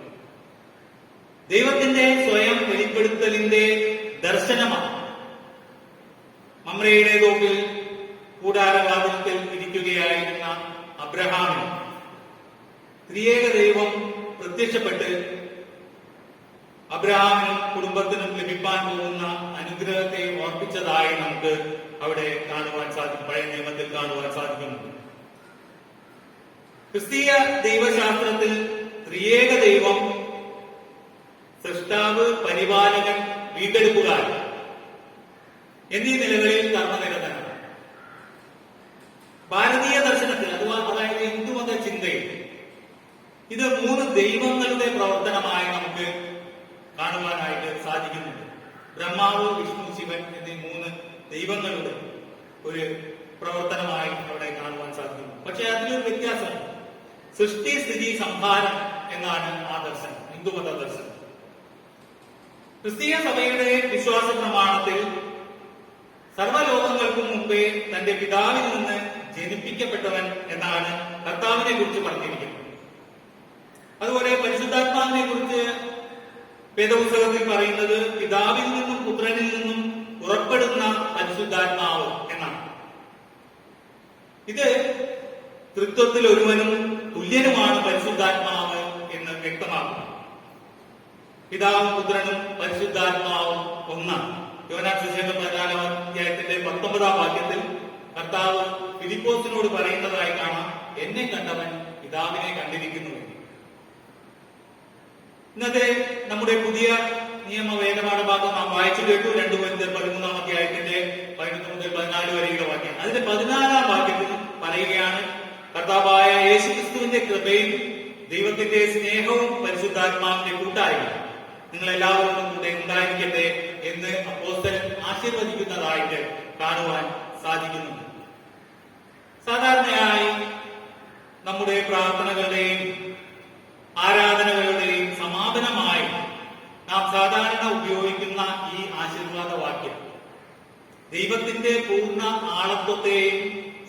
ദൈവത്തിന്റെ സ്വയം വെളിപ്പെടുത്തലിന്റെ ദർശനമാണ്. മമ്രയുടെ തോപ്പിൽ കൂടാരവാതിൽക്കൽ ഇരിക്കുകയായിരുന്ന അബ്രഹാമിന് ത്രിയേക ദൈവം പ്രത്യക്ഷപ്പെട്ട് അബ്രഹാമിനും കുടുംബത്തിനും ലഭിക്കാൻ പോകുന്ന അനുഗ്രഹത്തെ ഓർപ്പിച്ചതായി നമുക്ക് അവിടെ കാണുവാൻ സാധിക്കും, പഴയ നിയമത്തിൽ കാണുവാൻ സാധിക്കുന്നുണ്ട്. ക്രിസ്തീയ ദൈവശാസ്ത്രത്തിൽ ത്രിയേക ദൈവം സൃഷ്ടാവ്, പരിപാലകൻ, വീണ്ടെടുപ്പുകാരൻ എന്നീ നിലകളിൽ കർമ്മനിരതനാണ്. ഭാരതീയ ദർശനത്തിൽ അതായത് ഹിന്ദുമത ചിന്തയിൽ ഇത് മൂന്ന് ദൈവങ്ങളുടെ പ്രവർത്തനമായി നമുക്ക് കാണുവാനായിട്ട് സാധിക്കുന്നുണ്ട്. ബ്രഹ്മാവ്, വിഷ്ണു, ശിവൻ എന്നീ മൂന്ന് ദൈവങ്ങളുടെ ഒരു പ്രവർത്തനമായി അവിടെ കാണുവാൻ സാധിക്കുന്നു. പക്ഷെ അതിലൊരു വ്യത്യാസമുണ്ട്. സൃഷ്ടി, സ്ഥിതി, സംഹാരം എന്നാണ് ആ ദർശനം, ഹിന്ദുമത ദർശനം. ക്രിസ്തീയ സഭയുടെ വിശ്വാസ പ്രമാണത്തിൽ സർവ്വലോകങ്ങൾക്കും മുമ്പേ തന്റെ പിതാവിൽ നിന്ന് ജനിപ്പിക്കപ്പെട്ടവൻ എന്നാണ് കർത്താവിനെ കുറിച്ച് പറഞ്ഞിരിക്കുന്നത്. അതുപോലെ പരിശുദ്ധാത്മാവിനെ കുറിച്ച് വേദപുസ്തകത്തിൽ പറയുന്നത് പിതാവിൽ നിന്നും പുത്രനിൽ നിന്നും പുറപ്പെടുന്ന പരിശുദ്ധാത്മാവ് എന്നാണ്. ഇത് തൃത്വത്തിൽ ഒരുവനും തുല്യനുമാണ് പരിശുദ്ധാത്മാവ് എന്ന് വ്യക്തമാക്കുന്നു. പിതാവും പുത്രനും പരിശുദ്ധാത്മാവും ഒന്നാണ്. യോഹന്നാൻ സുവിശേഷം 14-ാം അധ്യായത്തിന്റെ 19-ാം വാക്യത്തിൽ കർത്താവ് ഫിലിപ്പോസിനോട് പറയുന്നതായി കാണാം, എന്നെ കണ്ടവൻ പിതാവിനെ കണ്ടിരിക്കുന്നു. ഇന്നത്തെ നമ്മുടെ പുതിയ നിയമ വേദപാഠഭാഗം നാം വായിച്ചു കേട്ടു. 2 കൊരിന്ത്യർ 13-ാം അധ്യായത്തിന്റെ 11 മുതൽ 14 വരെയുള്ള വാക്യം. അതിന്റെ 14-ാം വാക്യത്തിൽ പറയുകയാണ്, കർത്താവായ യേശുക്രിസ്തുവിന്റെ കൃപയും ദൈവത്തിന്റെ സ്നേഹവും പരിശുദ്ധാത്മാവിന്റെ കൂട്ടായ്മ നിങ്ങളെല്ലാവരോടും കൂടെ ഉണ്ടായിരിക്കട്ടെ എന്ന് അപ്പോസ്തലൻ ആശീർവദിക്കുന്നതായിട്ട് കാണുവാൻ സാധിക്കുന്നുണ്ട്. സാധാരണയായി നമ്മുടെ പ്രാർത്ഥനകളുടെയും ആരാധനകളുടെയും സമാപനമായി നാം സാധാരണ ഉപയോഗിക്കുന്ന ഈ ആശീർവാദ വാക്യം ദൈവത്തിന്റെ പൂർണ്ണ ആളത്വത്തെയും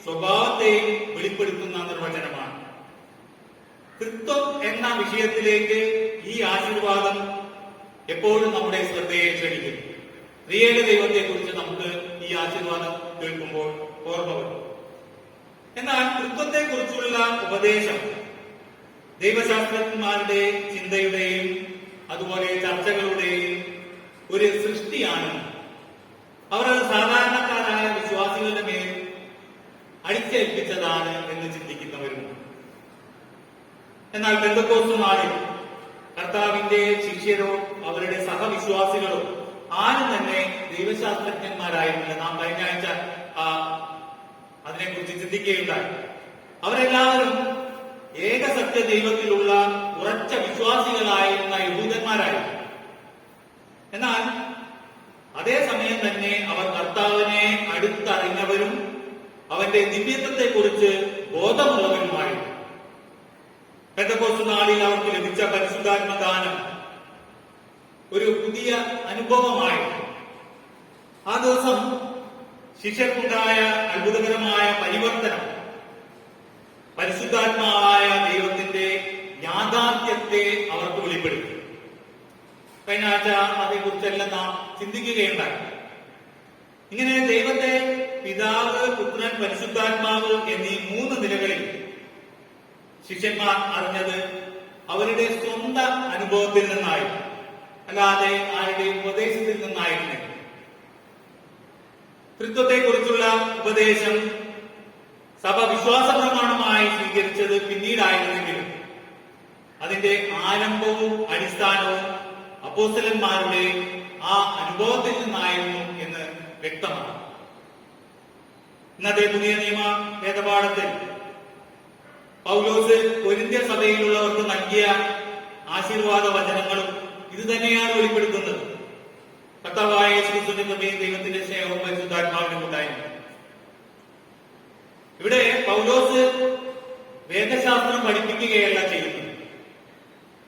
സ്വഭാവത്തെയും വെളിപ്പെടുത്തുന്ന നിർവചനമാണ്. തൃത്വം എന്ന വിഷയത്തിലേക്ക് ഈ ആശീർവാദം എപ്പോഴും നമ്മുടെ ശ്രദ്ധയെ ക്ഷണിക്കുന്നു. ത്രിയേക ദൈവത്തെ കുറിച്ച് നമുക്ക് ഈ ആശീർവാദം കേൾക്കുമ്പോൾ ഓർമ്മ വരും. എന്നാൽ തൃത്വത്തെ കുറിച്ചുള്ള ഉപദേശം ദൈവശാസ്ത്രജ്ഞന്മാരുടെ ചിന്തയുടെയും അതുപോലെ ചർച്ചകളുടെയും ഒരു സൃഷ്ടിയാണ്. അവർ അത് സാധാരണക്കാരായ വിശ്വാസികളുടെ മേൽ അടിച്ചേൽപ്പിച്ചതാണ് എന്ന് ചിന്തിക്കുന്നവരുണ്ട്. എന്നാൽ പെന്തക്കോസ്ത് നാളിൽ കർത്താവിന്റെ ശിഷ്യരോ അവരുടെ സഹവിശ്വാസികളോ ആരും തന്നെ ദൈവശാസ്ത്രജ്ഞന്മാരായിരുന്നില്ല. നാം കഴിഞ്ഞ ആഴ്ച അതിനെക്കുറിച്ച് ചിന്തിക്കുകയുണ്ടായി. അവരെല്ലാവരും ഏകസത്യ ദൈവത്തിലുള്ള ഉറച്ച വിശ്വാസികളായിരുന്ന യഹൂദന്മാരായിരുന്നു. എന്നാൽ അതേസമയം തന്നെ അവർ കർത്താവിനെ അടുത്തറിഞ്ഞവരും അവന്റെ ദിവ്യത്വത്തെ കുറിച്ച് ബോധമുള്ളവരുമായിരുന്നു. പെന്തക്കോസ്ത് നാളിൽ അവർക്ക് ലഭിച്ച പരിശുദ്ധാത്മദാനം ഒരു പുതിയ അനുഭവമായി. ആ ദിവസം ശിഷ്യർക്കുണ്ടായ അത്ഭുതകരമായ പരിവർത്തനം പരിശുദ്ധാത്മാവായ ദൈവത്തിന്റെ യാഥാർത്ഥ്യത്തെ അവർക്ക് വെളിപ്പെടുത്തി. കഴിഞ്ഞ ആഴ്ച അതേക്കുറിച്ചെല്ലാം നാം ചിന്തിക്കുകയുണ്ടായി. ഇങ്ങനെ ദൈവത്തെ പിതാവ്, പുത്രൻ, പരിശുദ്ധാത്മാവ് എന്നീ 3 നിലകളിൽ ശിഷ്യന്മാർ അറിഞ്ഞത് അവരുടെ സ്വന്തം അനുഭവത്തിൽ നിന്നായി, അല്ലാതെ ആരുടെയും ഉപദേശത്തിൽ നിന്നായിരുന്നു. ത്രിത്വത്തെക്കുറിച്ചുള്ള ഉപദേശം സഭ വിശ്വാസ പ്രമാണമായി സ്വീകരിച്ചത് പിന്നീടായിരുന്നെങ്കിലും അതിന്റെ ആരംഭവും അടിസ്ഥാനവും അപ്പോസ്തലന്മാരുടെ ആ അനുഭവത്തിൽ നിന്നായിരുന്നു എന്ന് വ്യക്തമാണ്. ഇന്നത്തെ പുതിയ നിയമ വേദപാഠത്തിൽ പൗലോസ് കൊരിന്ത്യ സഭയിലുള്ളവർക്ക് നൽകിയ ആശീർവാദ വചനങ്ങളും ഇത് തന്നെയാണ് വെളിപ്പെടുത്തുന്നത്. കർത്താവായ യേശുക്രിസ്തുവിന്റെ കൃപയും ദൈവത്തിന്റെ സ്നേഹവും പരിശുദ്ധാത്മാവിനും ഉണ്ടായിരുന്നു. ഇവിടെ പൗലോസ് വേദശാസ്ത്രം പഠിപ്പിക്കുകയല്ല ചെയ്യുന്നത്,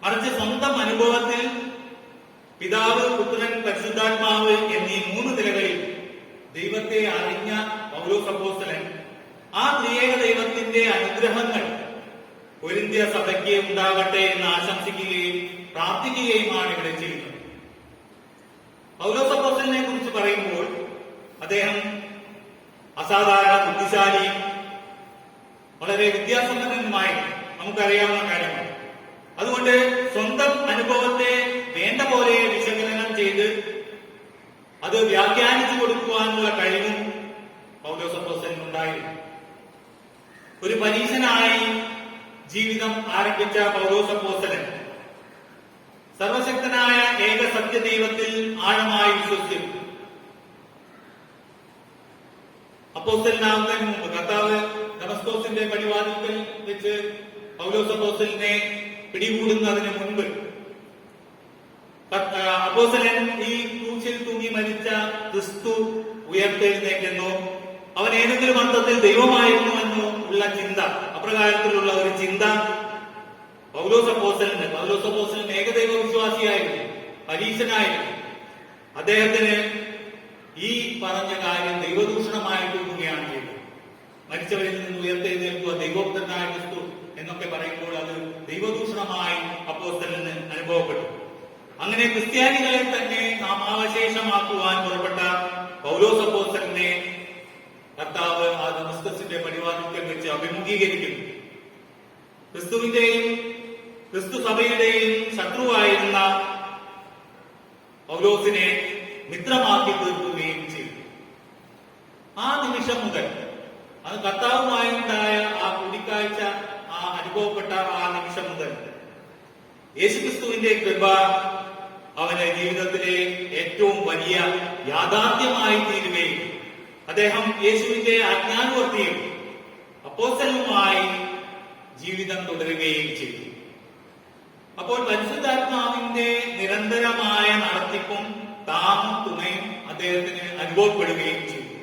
മറിച്ച് സ്വന്തം അനുഭവത്തിൽ പിതാവ്, പുത്രൻ, പരിശുദ്ധാത്മാവ് എന്നീ 3 നിലകളിൽ ദൈവത്തെ അറിഞ്ഞ പൗലോസ് അപ്പോസ്തലൻ ആ ത്രിയേക ദൈവത്തിന്റെ അനുഗ്രഹങ്ങൾ കൊരിന്ത്യ സഭയ്ക്ക് ഉണ്ടാകട്ടെ എന്ന് ആശംസിക്കുകയും പ്രാർത്ഥിക്കുകയുമാണ് ഇവിടെ ചെയ്യുന്നത്. പൗലോസ് അപ്പോസ്തലനെ കുറിച്ച് പറയുമ്പോൾ അദ്ദേഹം അസാധാരണ ബുദ്ധിശാലിയും വളരെ വിദ്യാസമ്പന്നനുമായി നമുക്കറിയാവുന്ന കാര്യമാണ്. അതുകൊണ്ട് സ്വന്തം അനുഭവത്തെ വേണ്ട പോലെ വിശകലനം ചെയ്ത് അത് വ്യാഖ്യാനിച്ചു കൊടുക്കുവാനുള്ള കഴിവും പൗലോസ് അപ്പോസ്തലന് ഉണ്ടായിരുന്നു. ഒരു പരീശനായി ജീവിതം ആരംഭിച്ച പൗലോസ് അപ്പോസ്തലൻ സർവശക്തനായ ഏക സത്യദൈവത്തിൽ ആഴമായി വിശ്വസിച്ചു. അപ്പോസ്തലനാകുന്നതിന് മുമ്പ് കർത്താവ് ദമസ്കോസിന്റെ പടിവാതിൽക്കൽ വെച്ച് പൗലോസ് അപ്പോസ്തലനെ പിടികൂടുന്നതിന് മുൻപ് അപ്പോസ്തലൻ ഈ ക്രൂശിൽ തൂങ്ങി മരിച്ച ക്രിസ്തു ഉയർത്തെഴുന്നേറ്റെന്നോ അവൻ ഏതെങ്കിലും അർത്ഥത്തിൽ ദൈവമായിരുന്നുവെന്നോ ഉള്ള ചിന്ത, അപ്രകാരത്തിലുള്ള ഒരു ചിന്ത പൗലോസ് അപ്പോസ്തലൻ ഏകദൈവ വിശ്വാസിയായിരുന്നു, പരീശനായിരുന്നു. അദ്ദേഹത്തിന് ഈ പറഞ്ഞ കാര്യം ദൈവദൂഷണമായി തോന്നുകയാണ് ചെയ്തത്. മരിച്ചവരിൽ നിന്ന് ഉയർത്തെഴുന്നേൽക്കുക ദൈവോക്തനായ ക്രിസ്തു എന്നൊക്കെ പറയുമ്പോൾ അത് ദൈവദൂഷണമായി അപ്പോസ്തലന് അനുഭവപ്പെട്ടു. അങ്ങനെ ക്രിസ്ത്യാനികളെ തന്നെ നാമാവശേഷമാക്കുവാൻ പുറപ്പെട്ട പൗലോസ് അപ്പോസ്തലനെ കർത്താവ് ആ ദമസ്കസിന്റെ പടിവാതിൽക്കൽ വെച്ച് അഭിമുഖീകരിക്കുന്നു. ക്രിസ്തുവിന്റെയും ക്രിസ്തു സഭയുടെയും ശത്രുവായിരുന്ന പൗലോസിനെ മിത്രമാക്കി തീർക്കുകയും ചെയ്തു. ആ നിമിഷം മുതൽ അത് കർത്താവുമായുണ്ടായ ആ കൂടിക്കാഴ്ച, ആ അനുഭവപ്പെട്ട ആ നിമിഷം മുതൽ യേശുക്രിസ്തുവിന്റെ കൃപ അവന്റെ ജീവിതത്തിലെ ഏറ്റവും വലിയ യാഥാർത്ഥ്യമായി തീരുകയും അദ്ദേഹം യേശുവിന്റെ ആജ്ഞാനുവർത്തിയും അപ്പോസ്തലനുമായി ജീവിതം തുടരുകയും ചെയ്തു. അപ്പോൾ പരിശുദ്ധാത്മാവിന്റെ നിരന്തരമായ നടത്തിപ്പും താങ്ങും തുണയും അദ്ദേഹത്തിന് അനുഭവപ്പെടുകയും ചെയ്തു.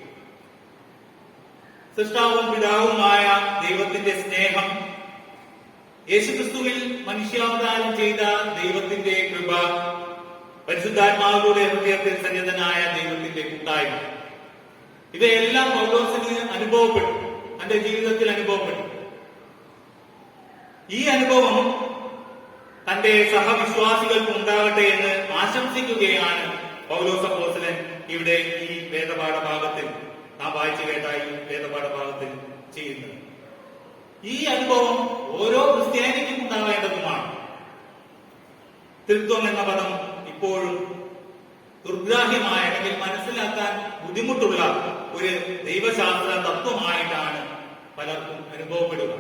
സൃഷ്ടാവും പിതാവുമായ ദൈവത്തിന്റെ സ്നേഹം, യേശുക്രിസ്തുവിൽ മനുഷ്യാവതാരം ചെയ്ത ദൈവത്തിന്റെ കൃപ, പരിശുദ്ധാത്മാവിലൂടെ ഹൃദയത്തിൽ സന്നിധനായ ദൈവത്തിന്റെ കൂട്ടായ്മ, ഇവയെല്ലാം പൗലോസിന് അനുഭവപ്പെട്ടു, തന്റെ ജീവിതത്തിൽ അനുഭവപ്പെട്ടു. ഈ അനുഭവം തന്റെ സഹവിശ്വാസികൾക്ക് ഉണ്ടാകട്ടെ എന്ന് ആശംസിക്കുകയാണ് പൗലോസ് അപ്പോസ്തലൻ ഇവിടെ ഈ വേദപാഠ ഭാഗത്തിൽ, നാം വായിച്ചു കേട്ട ഈ വേദപാഠ ഭാഗത്തിൽ ചെയ്യുന്നത്. ഈ അനുഭവം ഓരോ ക്രിസ്ത്യാനിക്കും ഉണ്ടാവേണ്ടതുമാണ്. ത്രിത്വം എന്ന പദം ഇപ്പോഴും ദുർഗ്രാഹ്യമായ അല്ലെങ്കിൽ മനസ്സിലാക്കാൻ ബുദ്ധിമുട്ടുള്ള ഒരു ദൈവശാസ്ത്ര തത്വമായിട്ടാണ് പലർക്കും അനുഭവപ്പെടുക.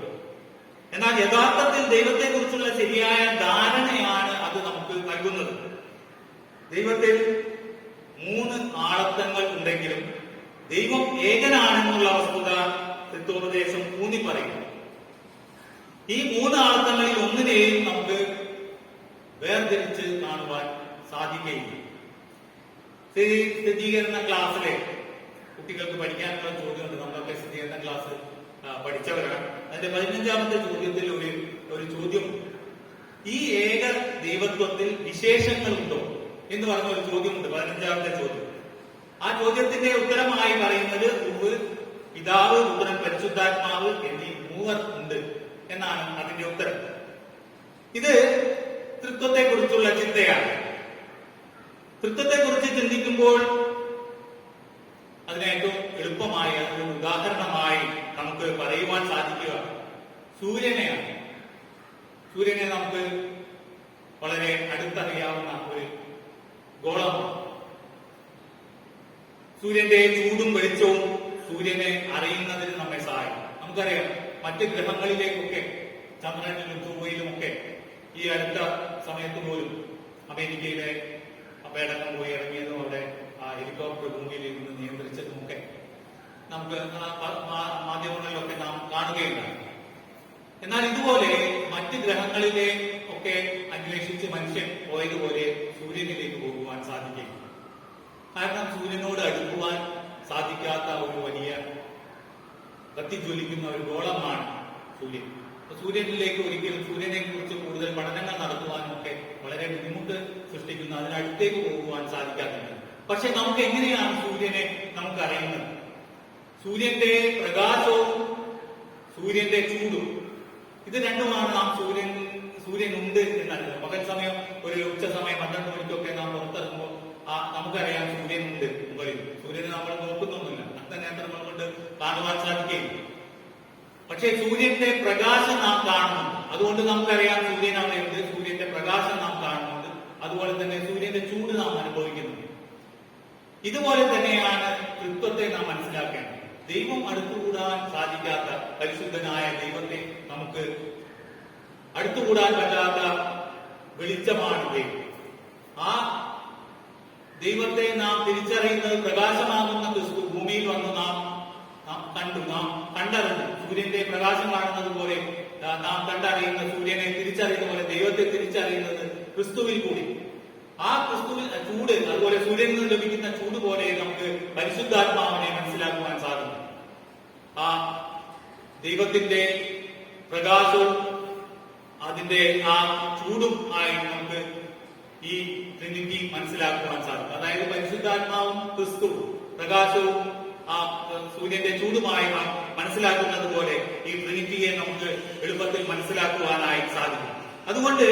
എന്നാൽ യഥാർത്ഥത്തിൽ ദൈവത്തെക്കുറിച്ചുള്ള ശരിയായ ധാരണയാണ് അത് നമുക്ക് നൽകുന്നത്. ദൈവത്തിൽ 3 ആളത്വങ്ങൾ ഉണ്ടെങ്കിലും ദൈവം ഏകനാണെന്നുള്ള വസ്തുത തത്വോപദേശം ഊന്നി പറയുന്നു. ഈ 3 ആളത്വങ്ങളിൽ ഒന്നിനെയും നമുക്ക് വേർതിരിച്ച് കാണുവാൻ സാധിക്കുകയില്ല. സ്ഥിരീകരണ ക്ലാസ്സിലെ കുട്ടികൾക്ക് പഠിക്കാനുള്ള ചോദ്യമുണ്ട്. നമ്മളൊക്കെ സ്ഥിരീകരണ ക്ലാസ് പഠിച്ചവരാണ്. അതിന്റെ 15ാമത്തെ ചോദ്യത്തിൽ ഒരു ചോദ്യമുണ്ട്. ഈ ഏക ദൈവത്വത്തിൽ വിശേഷങ്ങളുണ്ടോ എന്ന് പറഞ്ഞ ഒരു ചോദ്യമുണ്ട്, 15ാമത്തെ ചോദ്യം. ആ ചോദ്യത്തിന്റെ ഉത്തരമായി പറയുന്നത് പിതാവ്, പുത്രൻ, പരിശുദ്ധാത്മാവ് എന്നീ 3 ഉണ്ട് എന്നാണ് അതിന്റെ ഉത്തരം. ഇത് തൃത്വത്തെ കുറിച്ചുള്ള ചിന്തയാണ്. തൃത്വത്തെ കുറിച്ച് ചിന്തിക്കുമ്പോൾ അതിന് ഏറ്റവും എളുപ്പമായി ഒരു ഉദാഹരണമായി നമുക്ക് പറയുവാൻ സാധിക്കുക സൂര്യനെയാണ്. സൂര്യനെ നമുക്ക് വളരെ അടുത്തറിയാവുന്ന ഒരു ഗോളമാണ്. സൂര്യന്റെ ചൂടും വെളിച്ചവും സൂര്യനെ അറിയുന്നതിന് നമ്മെ സഹായിക്കും. നമുക്കറിയാം മറ്റ് ഗ്രഹങ്ങളിലേക്കൊക്കെ ചന്ദ്രനിലും ചൊവ്വയിലും ഒക്കെ ഈ അടുത്ത സമയത്ത് പോലും അമേരിക്കയിലെ പേടകം പോയി ഇറങ്ങിയതും അവിടെ ഹെലികോപ്റ്റർ ഭൂമിയിൽ ഇരുന്ന് നിയന്ത്രിച്ചതുമൊക്കെ നമുക്ക് മാധ്യമങ്ങളിലൊക്കെ നാം കാണുകയുണ്ടായി. എന്നാൽ ഇതുപോലെ മറ്റ് ഗ്രഹങ്ങളിലെ ഒക്കെ അന്വേഷിച്ച് മനുഷ്യൻ പോയതുപോലെ സൂര്യനിലേക്ക് പോകുവാൻ സാധിക്കില്ല. കാരണം സൂര്യനോട് അടുക്കുവാൻ സാധിക്കാത്ത ഒരു വലിയ കത്തിജ്വലിക്കുന്ന ഒരു ഗോളമാണ് സൂര്യൻ. സൂര്യനിലേക്ക് ഒരിക്കലും സൂര്യനെ കുറിച്ച് കൂടുതൽ പഠനങ്ങൾ നടത്തുവാനും ഒക്കെ വളരെ ബുദ്ധിമുട്ട് സൃഷ്ടിക്കുന്ന അതിനടുത്തേക്ക് പോകുവാൻ സാധിക്കാറുണ്ട്. പക്ഷെ നമുക്ക് എങ്ങനെയാണ് സൂര്യനെ നമുക്ക് അറിയുന്നത്? സൂര്യന്റെ പ്രകാശവും സൂര്യന്റെ ചൂടും ഇത് രണ്ടുമാണ് നാം സൂര്യനുണ്ട് എന്നറിയുന്നത്. പകൽ സമയം ഒരു ഉച്ച സമയം 12 മണിക്കൊക്കെ നാം പുറത്തിറങ്ങുമ്പോൾ നമുക്കറിയാം സൂര്യനുണ്ട് മുകളിൽ. സൂര്യനെ നമ്മൾ നോക്കുന്നൊന്നുമില്ല, അർത്ഥനേത്രങ്ങൾ കൊണ്ട് കാണുവാൻ സാധിക്കില്ല. പക്ഷെ സൂര്യന്റെ പ്രകാശം നാം കാണുന്നു. അതുകൊണ്ട് നമുക്കറിയാം സൂര്യൻ അവിടെയുണ്ട്. സൂര്യന്റെ പ്രകാശം നാം കാണുന്നുണ്ട്. അതുപോലെ തന്നെ സൂര്യന്റെ ചൂട് നാം അനുഭവിക്കുന്നുണ്ട്. ഇതുപോലെ തന്നെയാണ് തൃത്വത്തെ നാം മനസ്സിലാക്കേണ്ടത്. ദൈവം അടുത്തുകൂടാൻ സാധിക്കാത്ത പരിശുദ്ധനായ ദൈവത്തെ നമുക്ക് അടുത്തുകൂടാൻ പറ്റാത്ത വെളിച്ചമാണ് ദൈവം. ആ ദൈവത്തെ നാം തിരിച്ചറിയുന്നത് പ്രകാശമാകുന്ന ക്രിസ്തു ഭൂമിയിൽ വന്ന് നാം കണ്ടറിഞ്ഞു. സൂര്യന്റെ പ്രകാശം കാണുന്നത് പോലെ നാം കണ്ടറിയുന്ന സൂര്യനെ തിരിച്ചറിയുന്ന പോലെ ദൈവത്തെ തിരിച്ചറിയുന്നത് ക്രിസ്തുവിൽ കൂടി. ആ ക്രിസ്തുവിൽ ചൂട്, അതുപോലെ സൂര്യനിൽ നിന്ന് ലഭിക്കുന്ന ചൂട് പോലെ നമുക്ക് പരിശുദ്ധാത്മാവിനെ മനസ്സിലാക്കുവാൻ സാധിക്കും. ആ ദൈവത്തിന്റെ പ്രകാശവും അതിന്റെ ആ ചൂടും ആയി നമുക്ക് ഈ ട്രിനിറ്റി മനസ്സിലാക്കുവാൻ സാധിക്കും. അതായത് പരിശുദ്ധാത്മാവും ക്രിസ്തുവും പ്രകാശവും ആ സൂര്യന്റെ ചൂടുമായി നാം മനസ്സിലാക്കുന്നത് പോലെ ഈ ട്രിനിറ്റിയെ നമുക്ക് എളുപ്പത്തിൽ മനസ്സിലാക്കുവാനായി സാധിക്കും. അതുകൊണ്ട്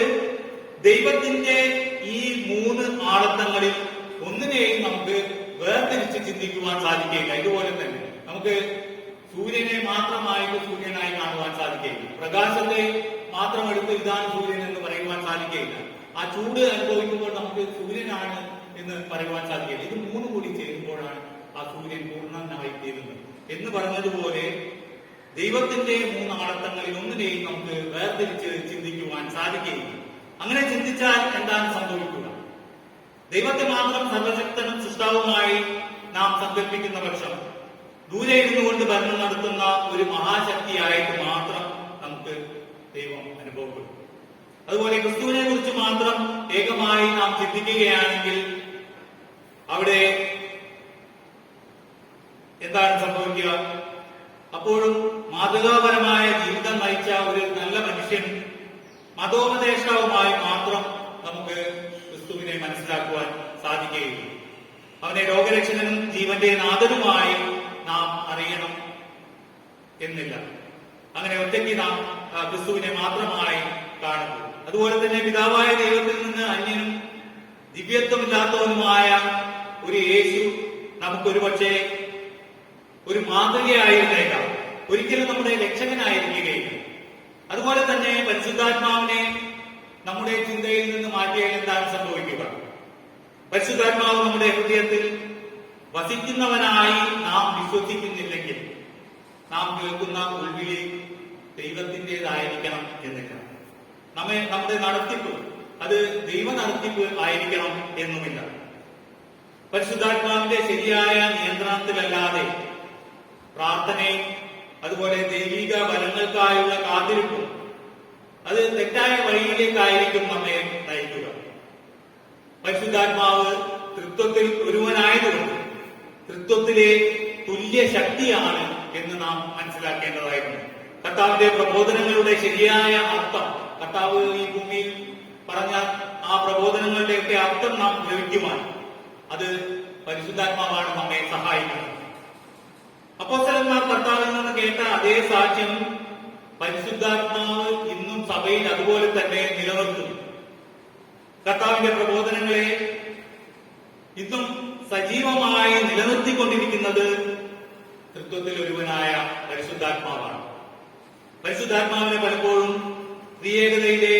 ദൈവത്തിന്റെ ഈ 3 ആളത്തങ്ങളിൽ ഒന്നിനെയും നമുക്ക് വേർതിരിച്ച് ചിന്തിക്കുവാൻ സാധിക്കില്ല. ഇതുപോലെ തന്നെ നമുക്ക് സൂര്യനെ മാത്രമായിട്ട് സൂര്യനായി കാണുവാൻ സാധിക്കില്ല. പ്രകാശത്തെ മാത്രം എടുത്ത് ഇതാണ് സൂര്യൻ എന്ന് പറയുവാൻ സാധിക്കില്ല. ആ ചൂട് അനുഭവിക്കുമ്പോൾ നമുക്ക് സൂര്യനാണ് എന്ന് പറയുവാൻ സാധിക്കില്ല. ഇത് 3 കൂടി ചേരുമ്പോഴാണ് ആ സൂര്യൻ പൂർണ്ണനായി തീരുന്നത്. എന്ന് പറഞ്ഞതുപോലെ ദൈവത്തിന്റെ 3 ആളത്തങ്ങളിൽ ഒന്നിനെയും നമുക്ക് വേർതിരിച്ച് ചിന്തിക്കുവാൻ സാധിക്കില്ല. അങ്ങനെ ചിന്തിച്ചാൽ എന്താണ് സംഭവിക്കുക? ദൈവത്തെ മാത്രം സർവശക്തനും സൃഷ്ടാവുമായി നാം സങ്കല്പിക്കുന്ന പക്ഷം ദൂരെ ഇരുന്നുകൊണ്ട് ഭരണം നടത്തുന്ന ഒരു മഹാശക്തിയായിട്ട് മാത്രം നമുക്ക് ദൈവം അനുഭവപ്പെടും. അതുപോലെ ക്രിസ്തുവിനെ കുറിച്ച് മാത്രം ഏകമായി നാം ചിന്തിക്കുകയാണെങ്കിൽ അവിടെ എന്താണ് സംഭവിക്കുക? അപ്പോഴും മാതൃകാപരമായ ജീവിതം നയിച്ച ഒരു നല്ല മനുഷ്യൻ മതോപദേഷ്ടാവുമായി മാത്രം നമുക്ക് ക്രിസ്തുവിനെ മനസ്സിലാക്കുവാൻ സാധിക്കുകയില്ല. അവനെ രോഗരക്ഷകനും ജീവന്റെ നാഥനുമായി നാം അറിയണം എന്നില്ല. അങ്ങനെ ഒറ്റയ്ക്ക് നാം ക്രിസ്തുവിനെ മാത്രമായി കാണുന്നു. അതുപോലെ തന്നെ പിതാവായ ദൈവത്തിൽ നിന്ന് അന്യനും ദിവ്യത്വമില്ലാത്തവനുമായ ഒരു യേശു നമുക്കൊരു പക്ഷേ ഒരു മാതൃകയായിരുന്നേക്കാം, ഒരിക്കലും നമ്മുടെ രക്ഷകനായിരിക്കുകയില്ല. അതുപോലെ തന്നെ പരിശുദ്ധാത്മാവിനെ നമ്മുടെ ചിന്തയിൽ നിന്ന് മാറ്റിയാൽ എന്താണ് സംഭവിക്കുക? പരിശുദ്ധാത്മാവ് നമ്മുടെ ഹൃദയത്തിൽ വസിക്കുന്നവനായി നാം വിശ്വസിക്കുന്നില്ലെങ്കിൽ നാം കേൾക്കുന്ന ഉൾവിളി ദൈവത്തിൻ്റെതായിരിക്കണം എന്നില്ല. നമ്മുടെ നടത്തിപ്പ് അത് ദൈവ നടത്തിപ്പ് ആയിരിക്കണം എന്നുമില്ല. പരിശുദ്ധാത്മാവിന്റെ ശരിയായ നിയന്ത്രണത്തിലല്ലാതെ പ്രാർത്ഥനയും അതുപോലെ ദൈവിക ബലങ്ങൾക്കായുള്ള കാത്തിരിപ്പും അത് തെറ്റായ വഴിയിലേക്കായിരിക്കും നമ്മെ നയിക്കുക. പരിശുദ്ധാത്മാവ് തൃത്വത്തിൽ ഒരുവനായതുകൊണ്ട് തൃത്വത്തിലെ തുല്യ ശക്തിയാണ് എന്ന് നാം മനസ്സിലാക്കേണ്ടതായിരുന്നു. കർത്താവിന്റെ പ്രബോധനങ്ങളുടെ ശരിയായ അർത്ഥം, കർത്താവ് ഈ ഭൂമിയിൽ പറഞ്ഞ ആ പ്രബോധനങ്ങളുടെയൊക്കെ അർത്ഥം നാം ഗ്രഹിക്കുവാൻ അത് പരിശുദ്ധാത്മാവാണ് നമ്മെ സഹായിക്കുന്നത്. അപ്പോസ്തലന്മാർ കർത്താവിൽ നിന്ന് കേട്ട അതേ സാക്ഷ്യം പരിശുദ്ധാത്മാവ് ഇന്നും സഭയിൽ അതുപോലെ തന്നെ നിലനിർത്തുന്നു. കർത്താവിന്റെ പ്രബോധനങ്ങളെ ഇന്നും സജീവമായി നിലനിർത്തിക്കൊണ്ടിരിക്കുന്നത് തൃത്വത്തിൽ ഒരുവനായ പരിശുദ്ധാത്മാവാണ്. പരിശുദ്ധാത്മാവിനെ പലപ്പോഴും ത്രിയേകതയിലെ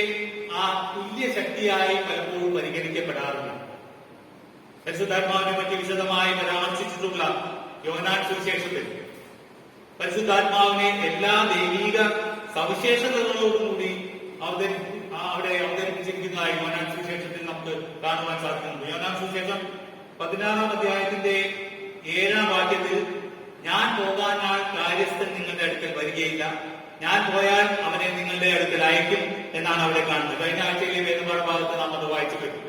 ആ തുല്യ ശക്തിയായി പലപ്പോഴും പരിഗണിക്കപ്പെടാറില്ല. പരിശുദ്ധാത്മാവിനെ പറ്റി വിശദമായി പരാമർശിച്ചിട്ടുള്ള യോഹന്നാൻ സുവിശേഷത്തിൽ പരിശുദ്ധാത്മാവിനെ എല്ലാ ദൈവിക സവിശേഷതകളോടുകൂടി അവിടെ അവതരിപ്പിച്ചിരിക്കുന്നതായി യോഹന്നാൻ സുവിശേഷത്തിൽ നമുക്ക് കാണുവാൻ സാധിക്കുന്നു. യോഹന്നാൻ സുവിശേഷം 16-ാം അധ്യായത്തിന്റെ 7-ാം വാക്യത്തിൽ ഞാൻ പോകാനാൽ കാര്യസ്ഥൻ നിങ്ങളുടെ അടുക്കൽ വരികയില്ല, ഞാൻ പോയാൽ അവനെ നിങ്ങളുടെ അടുക്കൽ അയക്കും എന്നാണ് അവിടെ കാണുന്നത്. കഴിഞ്ഞ ആഴ്ചയിലെ വേദപാഠ ഭാഗത്ത് നാം അത് വായിച്ചു കഴിഞ്ഞു.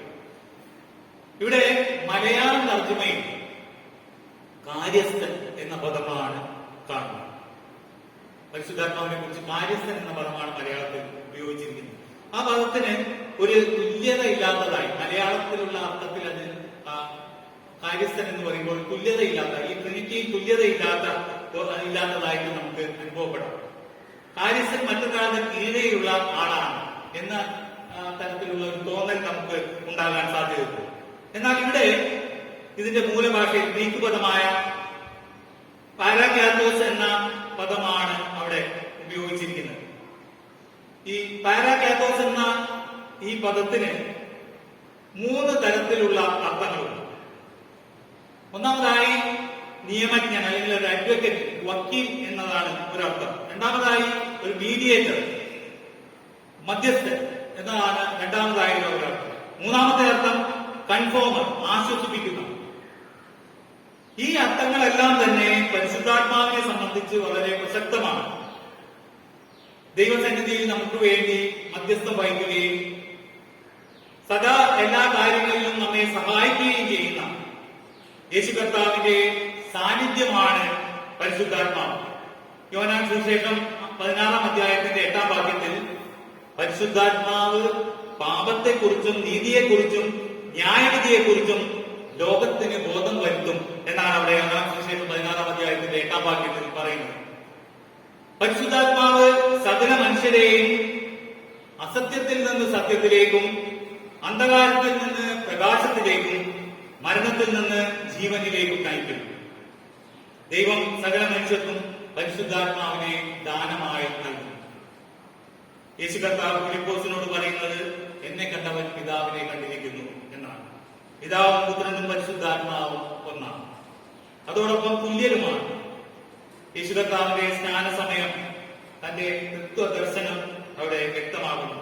ഇവിടെ മലയാളം തർജ്ജമയിൽ കാര്യസ്ഥൻ എന്ന പദമാണ് കാണുന്നത്. പരിശുദ്ധാത്മാവിനെ കുറിച്ച് കാര്യസ്ഥൻ എന്ന പദമാണ് മലയാളത്തിൽ ഉപയോഗിച്ചിരിക്കുന്നത്. ആ പദത്തിന് ഒരു തുല്യത ഇല്ലാത്തതായി മലയാളത്തിലുള്ള അർത്ഥത്തിൽ അത് കാര്യസ്ഥൻ എന്ന് പറയുമ്പോൾ തുല്യതയില്ലാത്ത, ഈ ട്രിനിറ്റി തുല്യതയില്ലാത്തതായിട്ട് നമുക്ക് അനുഭവപ്പെടാം. കാര്യസ്ഥൻ മറ്റൊരാളുടെ കീഴെയുള്ള ആളാണ് എന്ന തരത്തിലുള്ള ഒരു തോന്നൽ നമുക്ക് ഉണ്ടാകാൻ സാധ്യതയുണ്ട്. എന്നാൽ ഇവിടെ ഇതിന്റെ മൂലഭാഷയിൽ ഗ്രീക്ക് പദമായ പാരാക്യാത്തോസ് എന്ന പദമാണ് അവിടെ ഉപയോഗിച്ചിരിക്കുന്നത്. ഈ പാരാക്യാത്തോസ് എന്ന ഈ പദത്തിന് 3 തരത്തിലുള്ള അർത്ഥങ്ങളുണ്ട്. ഒന്നാമതായി നിയമജ്ഞൻ അല്ലെങ്കിൽ ഒരു അഡ്വക്കേറ്റ്, വക്കീൽ എന്നതാണ് ഒരർത്ഥം. രണ്ടാമതായി ഒരു മീഡിയേറ്റർ, മധ്യസ്ഥൻ എന്നതാണ് രണ്ടാമതായുള്ള ഒരർത്ഥം. മൂന്നാമത്തെ അർത്ഥം കൺഫോമർ, ആശ്വസിപ്പിക്കുന്ന. ഈ അർത്ഥങ്ങളെല്ലാം തന്നെ പരിശുദ്ധാത്മാവിനെ സംബന്ധിച്ച് വളരെ പ്രസക്തമാണ്. ദൈവസന്നിധിയിൽ നമുക്ക് വേണ്ടി മധ്യസ്ഥം വഹിക്കുകയും സദാ എല്ലാ കാര്യങ്ങളിലും നമ്മെ സഹായിക്കുകയും ചെയ്യുന്ന യേശു കർത്താവിന്റെ സാന്നിധ്യമാണ് പരിശുദ്ധാത്മാവ്. യോഹന്നാൻ സുവിശേഷം 16-ാം അധ്യായത്തിന്റെ 8-ാം വാക്യത്തിൽ പരിശുദ്ധാത്മാവ് പാപത്തെക്കുറിച്ചും നീതിയെക്കുറിച്ചും ന്യായവിധിയെക്കുറിച്ചും ലോകത്തിന് ബോധം വരുത്തും എന്നാണ് അവിടെ യോഹന്നാൻ സുവിശേഷം 16-ാം അധ്യായത്തിന്റെ 8-ാം വാക്യത്തിൽ പറയുന്നത്. പരിശുദ്ധാത്മാവ് സകല മനുഷ്യരെയും അസത്യത്തിൽ നിന്ന് സത്യത്തിലേക്കും അന്ധകാരത്തിൽ നിന്ന് പ്രകാശത്തിലേക്കും മരണത്തിൽ നിന്ന് ജീവനിലേക്കും നയിക്കും. ദൈവം സകല മനുഷ്യർക്കും പരിശുദ്ധാത്മാവിനെ ദാനമായി നൽകും. യേശു കർത്താവ് ഫിലിപ്പോസിനോട് പറയുന്നത്, എന്നെ കണ്ടവൻ പിതാവിനെ കണ്ടിരിക്കുന്നു എന്നാണ്. പിതാവും പുത്രനും പരിശുദ്ധാത്മാവും ഒന്നാണ്, അതോടൊപ്പം തുല്യരുമാണ്. യേശു കർത്താവിന്റെ സ്നാന സമയം തന്റെ തത്വദർശനം അവിടെ വ്യക്തമാകുന്നു.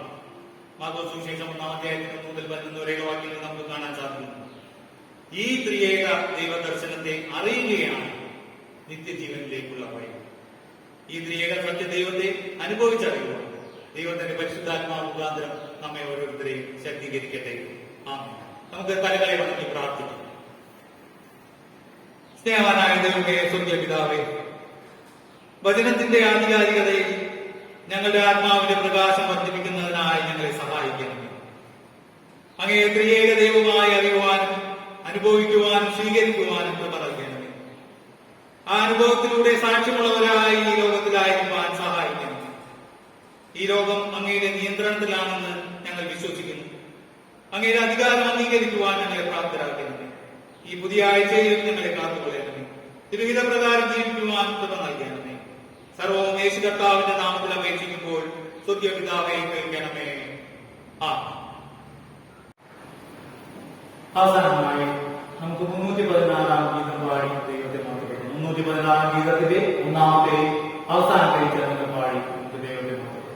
മാർക്കോസ് സുവിശേഷം 1-ാം അധ്യായത്തിന് 1 മുതൽ 11 വരെയുള്ള വാക്യങ്ങൾ നമുക്ക് കാണാൻ സാധിക്കുന്നു. ഈ ത്രിയേക ദൈവദർശനത്തെ അറിയുകയാണ് നിത്യജീവനിലേക്കുള്ള വഴി. ഈ ത്രിയേക സത്യ ദൈവത്തെ അനുഭവിച്ചറിയുക ദൈവത്തിന്റെ പരിശുദ്ധാത്മാവ് മുഖാന്തരം നമ്മെ ഓരോരുത്തരെയും ശക്തീകരിക്കട്ടെ. ആമേൻ. നമുക്ക് തലകളെ വണങ്ങി പ്രാർത്ഥിക്കാം. സ്നേഹവാനായ ദൈവമേ, സ്വർഗ്ഗീയ പിതാവേ, വചനത്തിന്റെ ആധികാരികതയിൽ ഞങ്ങളുടെ ആത്മാവിന്റെ പ്രകാശം വർദ്ധിപ്പിക്കുന്നതിനായി ഞങ്ങളെ സഹായിക്കണം. അങ്ങേ ത്രിയേക ദൈവമായി അറിയുവാനും അനുഭവിക്കുവാനും സ്വീകരിക്കുവാനും കൃപ നൽകണമേ. ആ അനുഭവത്തിലൂടെ സാക്ഷ്യമുള്ളവരായി ഈ ലോകത്തിലായിരിക്കാൻ സഹായിക്കണം. ഈ ലോകം അങ്ങയുടെ നിയന്ത്രണത്തിലാണെന്ന് ഞങ്ങൾ വിശ്വസിക്കുന്നു. അങ്ങയുടെ അധികാരം അംഗീകരിക്കുവാൻ ഞങ്ങളെ പ്രാപ്തരാക്കണമേ. ഈ പുതിയ ആഴ്ചയിൽ ഞങ്ങളെ കാത്തുകൊള്ളണമേ. തിരുവിധ പ്രകാരം ജീവിക്കുവാൻ കൃപ നൽകണമേ. സർവവും യേശു കർത്താവിന്റെ നാമത്തിൽ അപേക്ഷിക്കുമ്പോൾ സ്വർഗ്ഗീയ പിതാവേ കേൾക്കണമേ. അവസാനമായി നമുക്ക് 316-ാം ഗീതം പാടി ദൈവത്തെ മഹത്വപ്പെടുത്തും. 316-ാം ഗീതത്തിന്റെ 1-ാമത്തെ അവസാനത്തെ ചരണം പാടി നമുക്ക് ദൈവത്തെ മഹത്വപ്പെടുത്തും.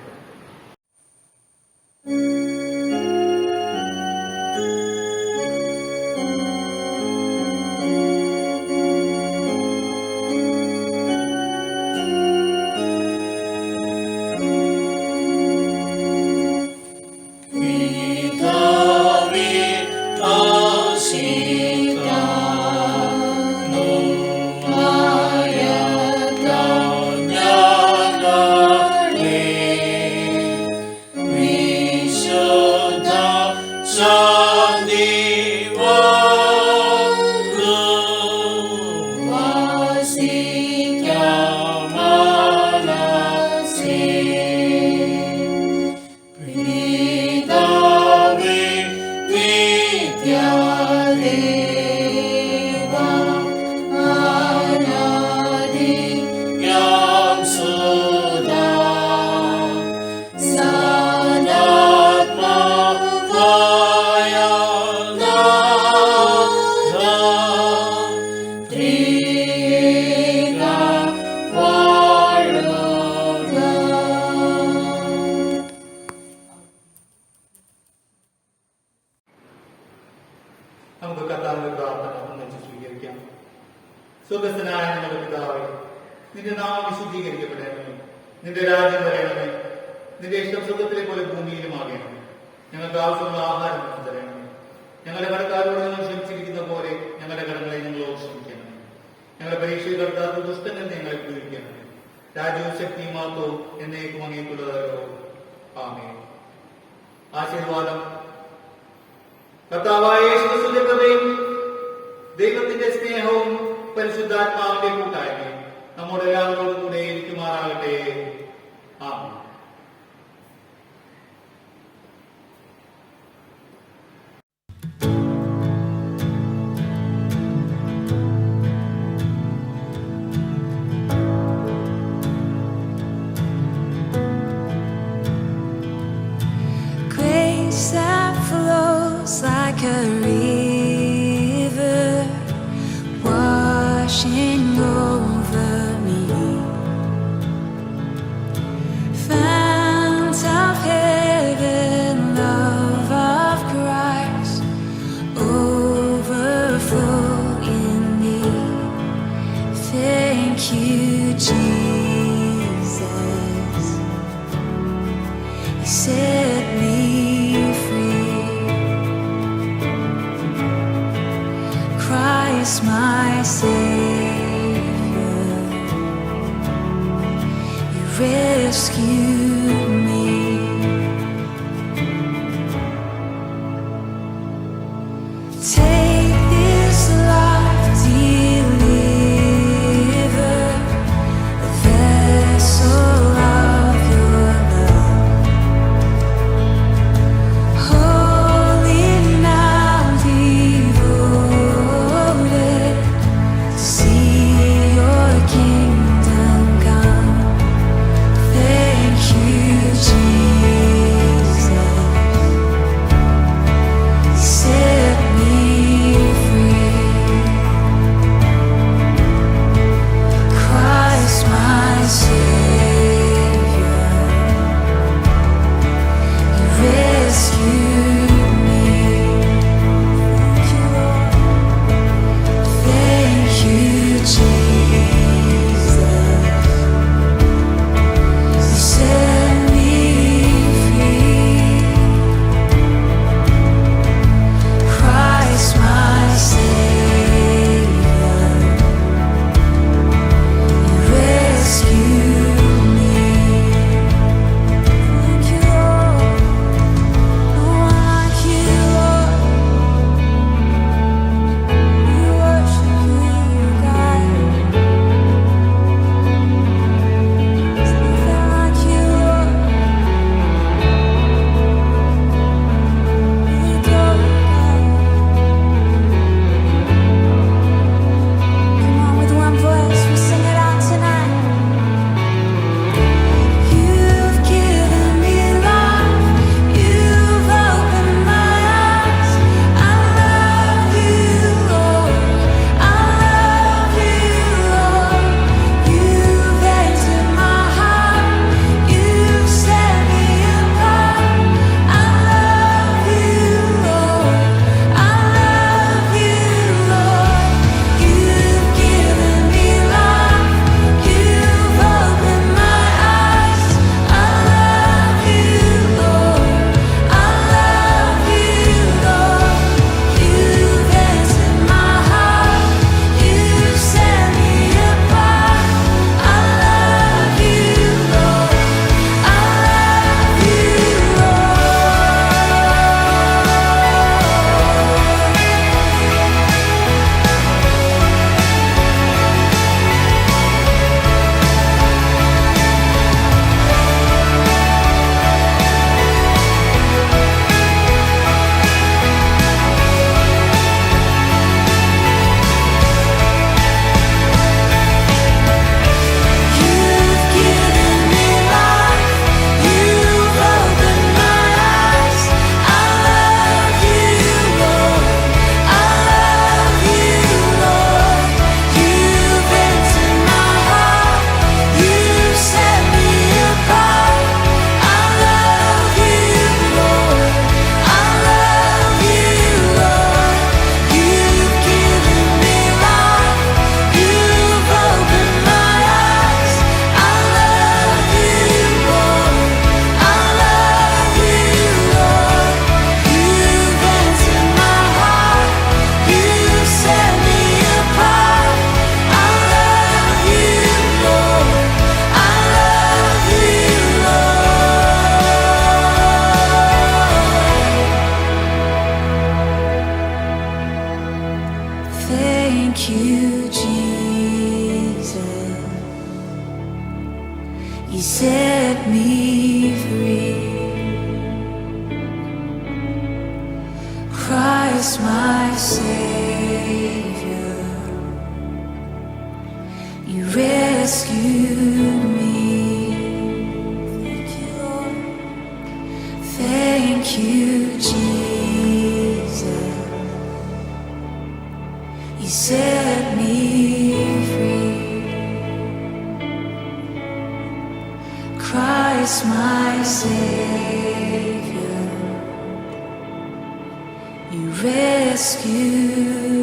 നമുക്ക് കർത്താവിന്റെ പ്രാർത്ഥന ഒന്നിച്ച് സ്വീകരിക്കാം. സ്വർഗ്ഗസ്ഥനായ ഞങ്ങളുടെ പിതാവേ, നിന്റെ നാമം വിശുദ്ധീകരിക്കപ്പെടണമേ. നിന്റെ രാജ്യം വരണമേ. നിന്റെ ഇഷ്ടം സ്വർഗ്ഗത്തിലെ പോലെ ഭൂമിയിലും ആകണമേ. ഞങ്ങൾക്ക് ആവശ്യമുള്ള ആഹാരം ഞങ്ങൾക്ക് തരണമേ. ഞങ്ങളുടെ കടക്കാരോട് ഞങ്ങൾ ക്ഷമിച്ചിരിക്കുന്ന പോലെ ഞങ്ങളുടെ കടങ്ങളെ ഞങ്ങളോട് ക്ഷമിക്കണമേ. ഞങ്ങളുടെ പരീക്ഷയിൽ കർത്താവ് ദുഷ്ടൻ എന്ന് ഞങ്ങളെ പൂരിക്കണമേ. രാജ്യവും ശക്തിയും മാത്രവും എന്നേക്കും അങ്ങേക്കുള്ളതല്ലോ. ആമേൻ. ആശീർവാദം. കർത്താവായ യേശുക്രിസ്തുവിന്റെ കൃപയും ദൈവത്തിന്റെ സ്നേഹവും പരിശുദ്ധാത്മാവിന്റെ കൂട്ടായ്മയും നമ്മുടെ എല്ലാവരോടും കൂടെ ഇരിക്കുമാറാകട്ടെ. ആമേൻ. Grace that flows like a river, washing over me. Fount of heaven, love of Christ, overflow in me. Thank you, Jesus. You set me free. Christ, my Savior, you rescued me. Take this life, deliver a vessel of your love. Holy now devoted to see your kingdom come. Thank you, You set me free. Christ my Savior, you rescued me. Thank you, Lord. Thank you, Jesus. You set me free. Christ my Savior, you rescued